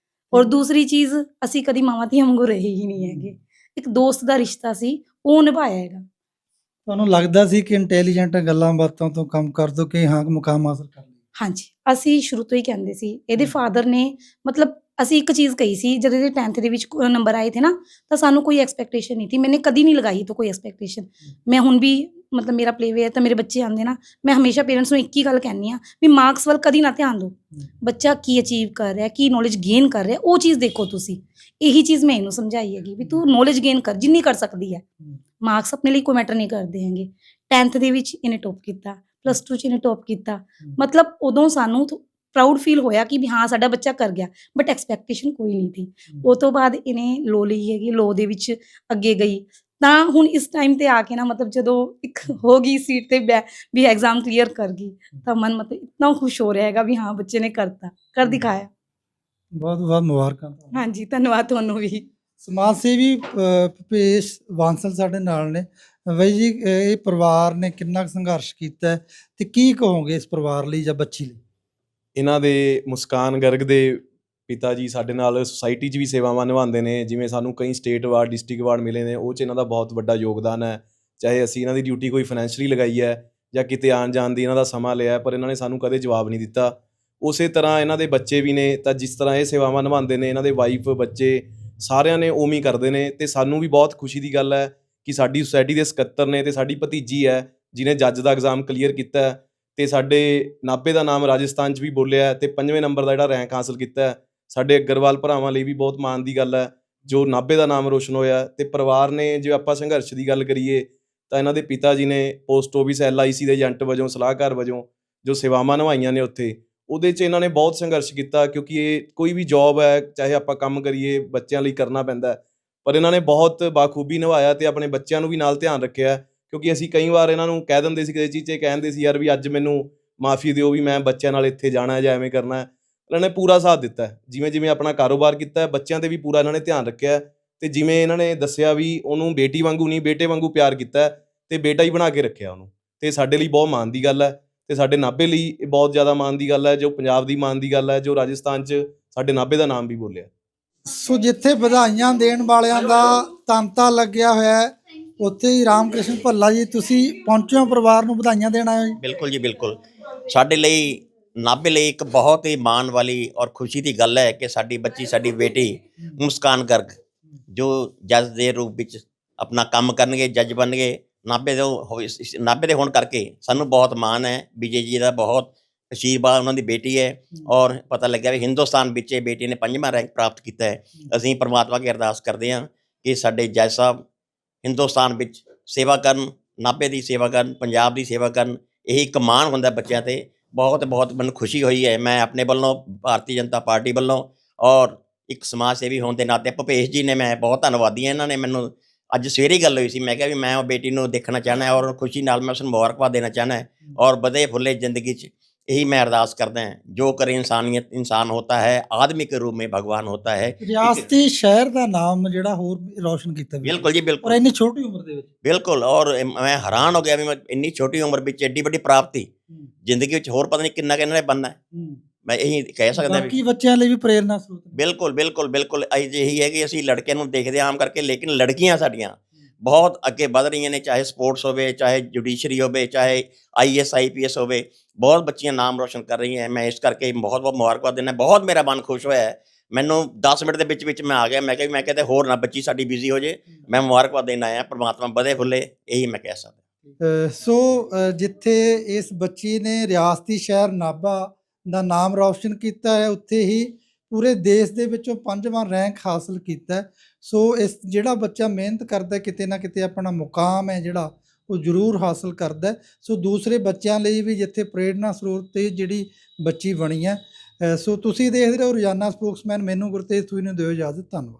Speaker 4: ਔਰ ਦੂਸਰੀ ਚੀਜ਼, ਅਸੀਂ ਕਦੀ ਮਾਵਾਂ ਧੀਆਂ ਵਾਂਗੂ ਰਹੇ ਹੀ ਨਹੀਂ ਹੈਗੇ। ਇੱਕ ਦੋਸਤ ਦਾ ਰਿਸ਼ਤਾ ਸੀ, ਉਹ ਨਿਭਾਇਆ ਹੈਗਾ।
Speaker 2: ਤੁਹਾਨੂੰ ਲੱਗਦਾ ਸੀ ਕਿ ਇੰਟੈਲੀਜੈਂਟ ਗੱਲਾਂ ਬਾਤਾਂ ਤੋਂ ਕੰਮ ਕਰ ਦੋ ਕਿ ਹਾਂ ਮੁਕਾਮ ਹਾਸਲ ਕਰ ਲਿਆ?
Speaker 4: ਹਾਂਜੀ, ਅਸੀਂ ਸ਼ੁਰੂ ਤੋਂ ਹੀ ਕਹਿੰਦੇ ਸੀ। ਇਹਦੇ ਫਾਦਰ ਨੇ ਮਤਲਬ, ਅਸੀਂ ਇੱਕ ਚੀਜ਼ ਕਹੀ ਸੀ ਜਦੋਂ ਇਹਦੇ 10th ਦੇ ਵਿੱਚ ਨੰਬਰ ਆਏ ਥੇ ਨਾ, ਤਾਂ ਸਾਨੂੰ ਕੋਈ ਐਕਸਪੈਕਟੇਸ਼ਨ ਨਹੀਂ ਥੀ। ਮੈंने ਕਦੀ ਨਹੀਂ ਲਗਾਈ ਤਾਂ ਕੋਈ ਐਕਸਪੈਕਟੇਸ਼ਨ। ਮੈਂ ਹੁਣ ਵੀ ਮਤਲਬ ਮੇਰਾ ਪਲੇਵੇ ਹੈ ਤਾਂ ਮੇਰੇ ਬੱਚੇ ਆਉਂਦੇ ਨਾ, ਮੈਂ ਹਮੇਸ਼ਾ ਪੇਰੈਂਟਸ ਨੂੰ ਇੱਕ ਹੀ ਗੱਲ ਕਹਿੰਦੀ ਹਾਂ ਵੀ ਮਾਰਕਸ ਵੱਲ ਕਦੀ ਨਾ ਧਿਆਨ ਦਿਓ। ਬੱਚਾ ਕੀ ਅਚੀਵ ਕਰ ਰਿਹਾ, ਕੀ ਨੌਲੇਜ ਗੇਨ ਕਰ ਰਿਹਾ, ਉਹ ਚੀਜ਼ ਦੇਖੋ ਤੁਸੀਂ। ਇਹੀ ਚੀਜ਼ ਮੈਂ ਇਹਨੂੰ ਸਮਝਾਈ ਹੈਗੀ ਵੀ ਤੂੰ ਨੌਲੇਜ ਗੇਨ ਕਰ, ਜਿੰਨੀ ਕਰ ਸਕਦੀ ਹੈ। ਮਾਰਕਸ ਆਪਣੇ ਲਈ ਕੋਈ ਮੈਟਰ ਨਹੀਂ ਕਰਦੇ ਹੈਗੇ। 10th ਦੇ ਵਿੱਚ ਇਹਨੇ ਟੌਪ ਕੀਤਾ, +2 ਚ ਇਹਨੇ ਟੌਪ ਕੀਤਾ। ਮਤਲਬ ਉਦੋਂ ਸਾਨੂੰ ਪ੍ਰਾਊਡ ਫੀਲ ਹੋਇਆ ਕਿ ਵੀ ਹਾਂ ਸਾਡਾ ਬੱਚਾ ਕਰ ਗਿਆ, ਬਟ ਐਕਸਪੈਕਟੇਸ਼ਨ ਕੋਈ ਨਹੀਂ ਥੀ। ਉਹ ਤੋਂ ਬਾਅਦ ਇਹਨੇ ਲੋ ਲਈ ਹੈਗੀ, ਲੋ ਦੇ ਵਿੱਚ ਅੱਗੇ ਗਈ। ਤਾਂ ਹੁਣ ਇਸ ਟਾਈਮ ਤੇ ਆ ਕੇ ਨਾ, ਮਤਲਬ ਜਦੋਂ ਇੱਕ ਹੋ ਗਈ ਸੀਟ ਤੇ ਵੀ ਐਗਜ਼ਾਮ ਕਲੀਅਰ ਕਰ ਗਈ, ਤਾਂ ਮਨ ਮਤਲਬ ਇਤਨਾ ਖੁਸ਼ ਹੋ ਰਿਹਾ ਹੈਗਾ ਵੀ ਹਾਂ ਬੱਚੇ ਨੇ ਕਰਤਾ, ਕਰ ਦਿਖਾਇਆ।
Speaker 2: ਬਹੁਤ ਬਹੁਤ ਮੁਬਾਰਕਾਂ ਤੁਹਾਨੂੰ।
Speaker 4: ਹਾਂਜੀ, ਧੰਨਵਾਦ ਤੁਹਾਨੂੰ ਵੀ।
Speaker 2: ਸਮਾਜ ਸੇਵੀ ਭੁਪੇਸ਼ ਬਾਂਸਲ ਸਾਡੇ ਨਾਲ ਨੇ। ਬਾਈ ਜੀ, ਇਹ ਪਰਿਵਾਰ ਨੇ ਕਿੰਨਾ ਕੁ ਸੰਘਰਸ਼ ਕੀਤਾ ਹੈ ਤੇ ਕੀ ਕਹੋਗੇ ਇਸ ਪਰਿਵਾਰ ਲਈ ਜਾਂ ਬੱਚੀ ਲਈ?
Speaker 5: ਇਹਨਾਂ ਦੇ ਮੁਸਕਾਨ ਗਰਗ ਦੇ ਪਿਤਾ ਜੀ ਸਾਡੇ ਨਾਲ ਸੁਸਾਇਟੀ 'ਚ ਵੀ ਸੇਵਾਵਾਂ ਨਿਭਾਉਂਦੇ ਨੇ। ਜਿਵੇਂ ਸਾਨੂੰ ਕਈ ਸਟੇਟ ਅਵਾਰਡ, ਡਿਸਟ੍ਰਿਕਟ ਅਵਾਰਡ ਮਿਲੇ ਨੇ, ਉਹ 'ਚ ਇਹਨਾਂ ਦਾ ਬਹੁਤ ਵੱਡਾ ਯੋਗਦਾਨ ਹੈ। ਚਾਹੇ ਅਸੀਂ ਇਹਨਾਂ ਦੀ ਡਿਊਟੀ ਕੋਈ ਫਾਈਨੈਂਸ਼ਲੀ ਲਗਾਈ ਹੈ ਜਾਂ ਕਿਤੇ ਆਉਣ ਜਾਣ ਦੀ ਇਹਨਾਂ ਦਾ ਸਮਾਂ ਲਿਆ, ਪਰ ਇਹਨਾਂ ਨੇ ਸਾਨੂੰ ਕਦੇ ਜਵਾਬ ਨਹੀਂ ਦਿੱਤਾ। ਉਸੇ ਤਰ੍ਹਾਂ ਇਹਨਾਂ ਦੇ ਬੱਚੇ ਵੀ ਨੇ, ਤਾਂ ਜਿਸ ਤਰ੍ਹਾਂ ਇਹ ਸੇਵਾਵਾਂ ਨਿਭਾਉਂਦੇ ਨੇ, ਇਹਨਾਂ ਦੇ ਵਾਈਫ, ਬੱਚੇ ਸਾਰਿਆਂ ਨੇ ਉਵੇਂ ਹੀ ਕਰਦੇ ਨੇ। ਅਤੇ ਸਾਨੂੰ ਵੀ ਬਹੁਤ ਖੁਸ਼ੀ ਦੀ ਗੱਲ ਹੈ ਕਿ ਸਾਡੀ ਸੁਸਾਇਟੀ ਦੇ ਸਕੱਤਰ ਨੇ, ਅਤੇ ਸਾਡੀ ਭਤੀਜੀ ਹੈ ਜਿਹਨੇ ਜੱਜ ਦਾ ਐਗਜ਼ਾਮ ਕਲੀਅਰ ਕੀਤਾ, ਅਤੇ ਸਾਡੇ ਨਾਭੇ ਦਾ ਨਾਮ ਰਾਜਸਥਾਨ 'ਚ ਵੀ ਬੋਲਿਆ, ਅਤੇ 5ਵੇਂ ਨੰਬਰ ਦਾ ਜਿਹੜਾ ਰੈਂਕ ਹਾਸਲ ਕੀਤਾ। ਸਾਡੇ ਅਗਰਵਾਲ ਭਰਾਵਾਂ ਲਈ ਵੀ ਬਹੁਤ ਮਾਣ ਦੀ ਗੱਲ ਹੈ ਜੋ ਨਾਭੇ ਦਾ ਨਾਮ ਰੋਸ਼ਨ ਹੋਇਆ। ਅਤੇ ਪਰਿਵਾਰ ਨੇ, ਜੇ ਆਪਾਂ ਸੰਘਰਸ਼ ਦੀ ਗੱਲ ਕਰੀਏ, ਤਾਂ ਇਹਨਾਂ ਦੇ ਪਿਤਾ ਜੀ ਨੇ ਪੋਸਟ ਆਫਿਸ LIC ਦੇ ਏਜੰਟ ਵਜੋਂ, ਸਲਾਹਕਾਰ ਵਜੋਂ ਜੋ ਸੇਵਾਵਾਂ ਨਿਭਾਈਆਂ ਨੇ ਉੱਥੇ, ਉਹਦੇ 'ਚ ਇਹਨਾਂ ਨੇ ਬਹੁਤ ਸੰਘਰਸ਼ ਕੀਤਾ। ਕਿਉਂਕਿ ਇਹ ਕੋਈ ਵੀ ਜੋਬ ਹੈ, ਚਾਹੇ ਆਪਾਂ ਕੰਮ ਕਰੀਏ, ਬੱਚਿਆਂ ਲਈ ਕਰਨਾ ਪੈਂਦਾ, ਪਰ ਇਹਨਾਂ ਨੇ ਬਹੁਤ ਬਾਖੂਬੀ ਨਿਭਾਇਆ ਅਤੇ ਆਪਣੇ ਬੱਚਿਆਂ ਨੂੰ ਵੀ ਨਾਲ ਧਿਆਨ ਰੱਖਿਆ। ਕਿਉਂਕਿ ਅਸੀਂ ਕਈ ਵਾਰ ਇਹਨਾਂ ਨੂੰ ਕਹਿ ਦਿੰਦੇ ਸੀ ਕਿਸੇ ਚੀਜ਼ 'ਚ, ਕਹਿੰਦੇ ਸੀ ਯਾਰ ਵੀ ਅੱਜ ਮੈਨੂੰ ਮਾਫੀ ਦਿਓ ਵੀ ਮੈਂ ਬੱਚਿਆਂ ਨਾਲ ਇੱਥੇ ਜਾਣਾ ਜਾਂ ਐਵੇਂ ਕਰਨਾ। ਇਹਨਾਂ ਨੇ ਪੂਰਾ ਸਾਥ ਦਿੱਤਾ। ਜਿਵੇਂ ਜਿਵੇਂ ਆਪਣਾ ਕਾਰੋਬਾਰ ਕੀਤਾ, ਬੱਚਿਆਂ 'ਤੇ ਵੀ ਪੂਰਾ ਇਹਨਾਂ ਨੇ ਧਿਆਨ ਰੱਖਿਆ। ਅਤੇ ਜਿਵੇਂ ਇਹਨਾਂ ਨੇ ਦੱਸਿਆ ਵੀ ਉਹਨੂੰ ਬੇਟੀ ਵਾਂਗੂ ਨਹੀਂ, ਬੇਟੇ ਵਾਂਗੂ ਪਿਆਰ ਕੀਤਾ ਅਤੇ ਬੇਟਾ ਹੀ ਬਣਾ ਕੇ ਰੱਖਿਆ ਉਹਨੂੰ। ਅਤੇ ਸਾਡੇ ਲਈ ਬਹੁਤ ਮਾਣ ਦੀ ਗੱਲ ਹੈ, ਅਤੇ ਸਾਡੇ ਨਾਭੇ ਲਈ ਇਹ ਬਹੁਤ ਜ਼ਿਆਦਾ ਮਾਣ ਦੀ ਗੱਲ ਹੈ, ਜੋ ਪੰਜਾਬ ਦੀ ਮਾਣ ਦੀ ਗੱਲ ਹੈ, ਜੋ ਰਾਜਸਥਾਨ 'ਚ ਸਾਡੇ ਨਾਭੇ ਦਾ ਨਾਮ ਵੀ ਬੋਲਿਆ।
Speaker 2: ਸੋ ਜਿੱਥੇ ਵਧਾਈਆਂ ਦੇਣ ਵਾਲਿਆਂ ਦਾ ਤਾਂਤਾ ਲੱਗਿਆ ਹੋਇਆ ਹੈ, ਉੱਥੇ ਹੀ ਰਾਮਕ੍ਰਿਸ਼ਨ ਭੱਲਾ ਜੀ, ਤੁਸੀਂ ਪਹੁੰਚੇ ਹੋ ਪਰਿਵਾਰ ਨੂੰ ਵਧਾਈਆਂ ਦੇਣ ਆਏ ਹੋ ਜੀ?
Speaker 6: ਬਿਲਕੁਲ ਜੀ, ਬਿਲਕੁਲ। ਸਾਡੇ ਲਈ ਨਾਭੇ ਲਈ ਇੱਕ ਬਹੁਤ ਹੀ ਮਾਣ ਵਾਲੀ ਔਰ ਖੁਸ਼ੀ ਦੀ ਗੱਲ ਹੈ ਕਿ ਸਾਡੀ ਬੱਚੀ, ਸਾਡੀ ਬੇਟੀ ਮੁਸਕਾਨ ਗਰਗ, ਜੋ ਜੱਜ ਦੇ ਰੂਪ ਵਿੱਚ ਆਪਣਾ ਕੰਮ ਕਰਨਗੇ, ਜੱਜ ਬਣਨਗੇ। ਨਾਭੇ ਦੇ ਹੋਣ ਕਰਕੇ ਸਾਨੂੰ ਬਹੁਤ ਮਾਣ ਹੈ। ਵਿਜੇ ਜੀ ਦਾ ਬਹੁਤ ਆਸ਼ੀਰਵਾਦ, ਉਹਨਾਂ ਦੀ ਬੇਟੀ ਹੈ, ਔਰ ਪਤਾ ਲੱਗਿਆ ਵੀ ਹਿੰਦੁਸਤਾਨ ਵਿੱਚ ਇਹ ਬੇਟੀ ਨੇ 5ਵਾਂ ਰੈਂਕ ਪ੍ਰਾਪਤ ਕੀਤਾ ਹੈ। ਅਸੀਂ ਪਰਮਾਤਮਾ ਅੱਗੇ ਅਰਦਾਸ ਕਰਦੇ ਹਾਂ ਕਿ ਸਾਡੇ ਜੱਜ ਸਾਹਿਬ ਹਿੰਦੁਸਤਾਨ ਵਿੱਚ ਸੇਵਾ ਕਰਨ, ਨਾਭੇ ਦੀ ਸੇਵਾ ਕਰਨ, ਪੰਜਾਬ ਦੀ ਸੇਵਾ ਕਰਨ। ਇਹ ਇੱਕ ਮਾਣ ਹੁੰਦਾ ਬੱਚਿਆਂ 'ਤੇ। ਬਹੁਤ ਬਹੁਤ ਮੈਨੂੰ ਖੁਸ਼ੀ ਹੋਈ ਹੈ। ਮੈਂ ਆਪਣੇ ਵੱਲੋਂ, ਭਾਰਤੀ ਜਨਤਾ ਪਾਰਟੀ ਵੱਲੋਂ, ਔਰ ਇੱਕ ਸਮਾਜ ਸੇਵੀ ਹੋਣ ਦੇ ਨਾਤੇ ਭੁਪੇਸ਼ ਜੀ ਨੇ, ਮੈਂ ਬਹੁਤ ਧੰਨਵਾਦੀ ਹਾਂ। ਇਹਨਾਂ ਨੇ ਮੈਨੂੰ ਅੱਜ ਸਵੇਰੇ ਗੱਲ ਹੋਈ ਸੀ, ਮੈਂ ਕਿਹਾ ਵੀ ਮੈਂ ਉਹ ਬੇਟੀ ਨੂੰ ਦੇਖਣਾ ਚਾਹੁੰਦਾ ਔਰ ਖੁਸ਼ੀ ਨਾਲ ਮੈਂ ਉਸ ਨੂੰ ਮੁਬਾਰਕਬਾਦ ਦੇਣਾ ਚਾਹੁੰਦਾ ਔਰ ਵਧੇ ਫੁੱਲੇ ਜ਼ਿੰਦਗੀ 'ਚ यही मैं अरदास करते हैं, जो करे इंसानियत इंसान होता है, आदमी के रूप में भगवान होता है।
Speaker 2: ਰਿਆਸਤੀ ਸ਼ਹਿਰ ਦਾ ਨਾਮ ਜਿਹੜਾ ਹੋਰ ਰੌਸ਼ਨ ਕੀਤਾ ਵੀਰ
Speaker 6: बिल्कुल जी
Speaker 2: ਔਰ
Speaker 6: बिल्कुल
Speaker 2: ਇੰਨੀ ਛੋਟੀ ਉਮਰ ਦੇ ਵਿੱਚ
Speaker 6: बिल्कुल। और मैं हैरान हो गया भी मैं इन्नी छोटी उम्र ਵਿੱਚ एड्डी ਵੱਡੀ ਪ੍ਰਾਪਤੀ ਜ਼ਿੰਦਗੀ ਵਿੱਚ ਹੋਰ ਪਤਾ ਨਹੀਂ ਕਿੰਨਾ ਕਿੰਨਾ ਨੇ ਬਣਨਾ ਹੈ। ਮੈਂ ਇਹੀ ਕਹਿ ਸਕਦਾ ਵੀ
Speaker 2: ਬਾਕੀ ਬੱਚਿਆਂ ਲਈ ਵੀ ਪ੍ਰੇਰਨਾ ਸਰੋਤ ਨੇ।
Speaker 6: ਬਿਲਕੁਲ ਬਿਲकुल ਬਿਲकुल ਇਹੀ ਹੈ ਕਿ ਅਸੀਂ ਲੜਕਿਆਂ ਨੂੰ ਦੇਖਦੇ ਹਾਂ ਆਮ ਕਰਕੇ, ਲੇਕਿਨ ਲੜਕੀਆਂ ਸਾਡੀਆਂ ਬਹੁਤ ਅੱਗੇ ਵੱਧ ਰਹੀਆਂ ਨੇ, ਚਾਹੇ ਸਪੋਰਟਸ ਹੋਵੇ, ਚਾਹੇ ਜੁਡੀਸ਼ਰੀ ਹੋਵੇ, ਚਾਹੇ IAS IPS ਹੋਵੇ, ਬਹੁਤ ਬੱਚੀਆਂ ਨਾਮ ਰੋਸ਼ਨ ਕਰ ਰਹੀਆਂ। ਮੈਂ ਇਸ ਕਰਕੇ ਬਹੁਤ ਬਹੁਤ ਮੁਬਾਰਕਬਾਦ ਦਿੰਦਾ, ਬਹੁਤ ਮੇਰਾ ਮਨ ਖੁਸ਼ ਹੋਇਆ ਹੈ। ਮੈਨੂੰ 10 ਮਿੰਟ ਦੇ ਵਿੱਚ ਮੈਂ ਆ ਗਿਆ, ਮੈਂ ਕਿਹਾ ਮੈਂ ਕਿਤੇ ਹੋਰ ਨਾ ਬੱਚੀ ਸਾਡੀ ਬਿਜ਼ੀ ਹੋ ਜੇ, ਮੈਂ ਮੁਬਾਰਕਬਾਦ ਦੇਣ ਆਇਆ। ਪ੍ਰਮਾਤਮਾ ਵਧੇ ਫੁੱਲੇ, ਇਹੀ ਮੈਂ ਕਹਿ ਸਕਦਾ।
Speaker 2: ਸੋ ਜਿੱਥੇ ਇਸ ਬੱਚੀ ਨੇ ਰਿਆਸਤੀ ਸ਼ਹਿਰ ਨਾਭਾ ਦਾ ਨਾਮ ਰੌਸ਼ਨ ਕੀਤਾ ਹੈ, ਉੱਥੇ ਹੀ ਪੂਰੇ ਦੇਸ਼ ਦੇ ਵਿੱਚੋਂ 5ਵਾਂ ਰੈਂਕ ਹਾਸਲ ਕੀਤਾ ਹੈ। ਸੋ ਇਸ ਜਿਹੜਾ ਬੱਚਾ ਮਿਹਨਤ ਕਰਦਾ ਕਿਤੇ ਨਾ ਕਿਤੇ ਆਪਣਾ ਮੁਕਾਮ ਹੈ ਜਿਹੜਾ ਉਹ ਜ਼ਰੂਰ ਹਾਸਲ ਕਰਦਾ ਹੈ। ਸੋ ਦੂਸਰੇ ਬੱਚਿਆਂ ਲਈ ਵੀ ਜਿੱਥੇ ਪ੍ਰੇਰਨਾ ਸਰੋਤ ਤੇ ਜਿਹੜੀ ਬੱਚੀ ਬਣੀ ਹੈ। ਸੋ ਤੁਸੀਂ ਦੇਖਦੇ ਰਹੋ ਰੋਜ਼ਾਨਾ ਸਪੋਕਸਮੈਨ। ਮੈਨੂੰ ਗੁਰਤੇਜ ਸੂਈ ਨੂੰ ਦਿਓ ਇਜਾਜ਼ਤ। ਧੰਨਵਾਦ।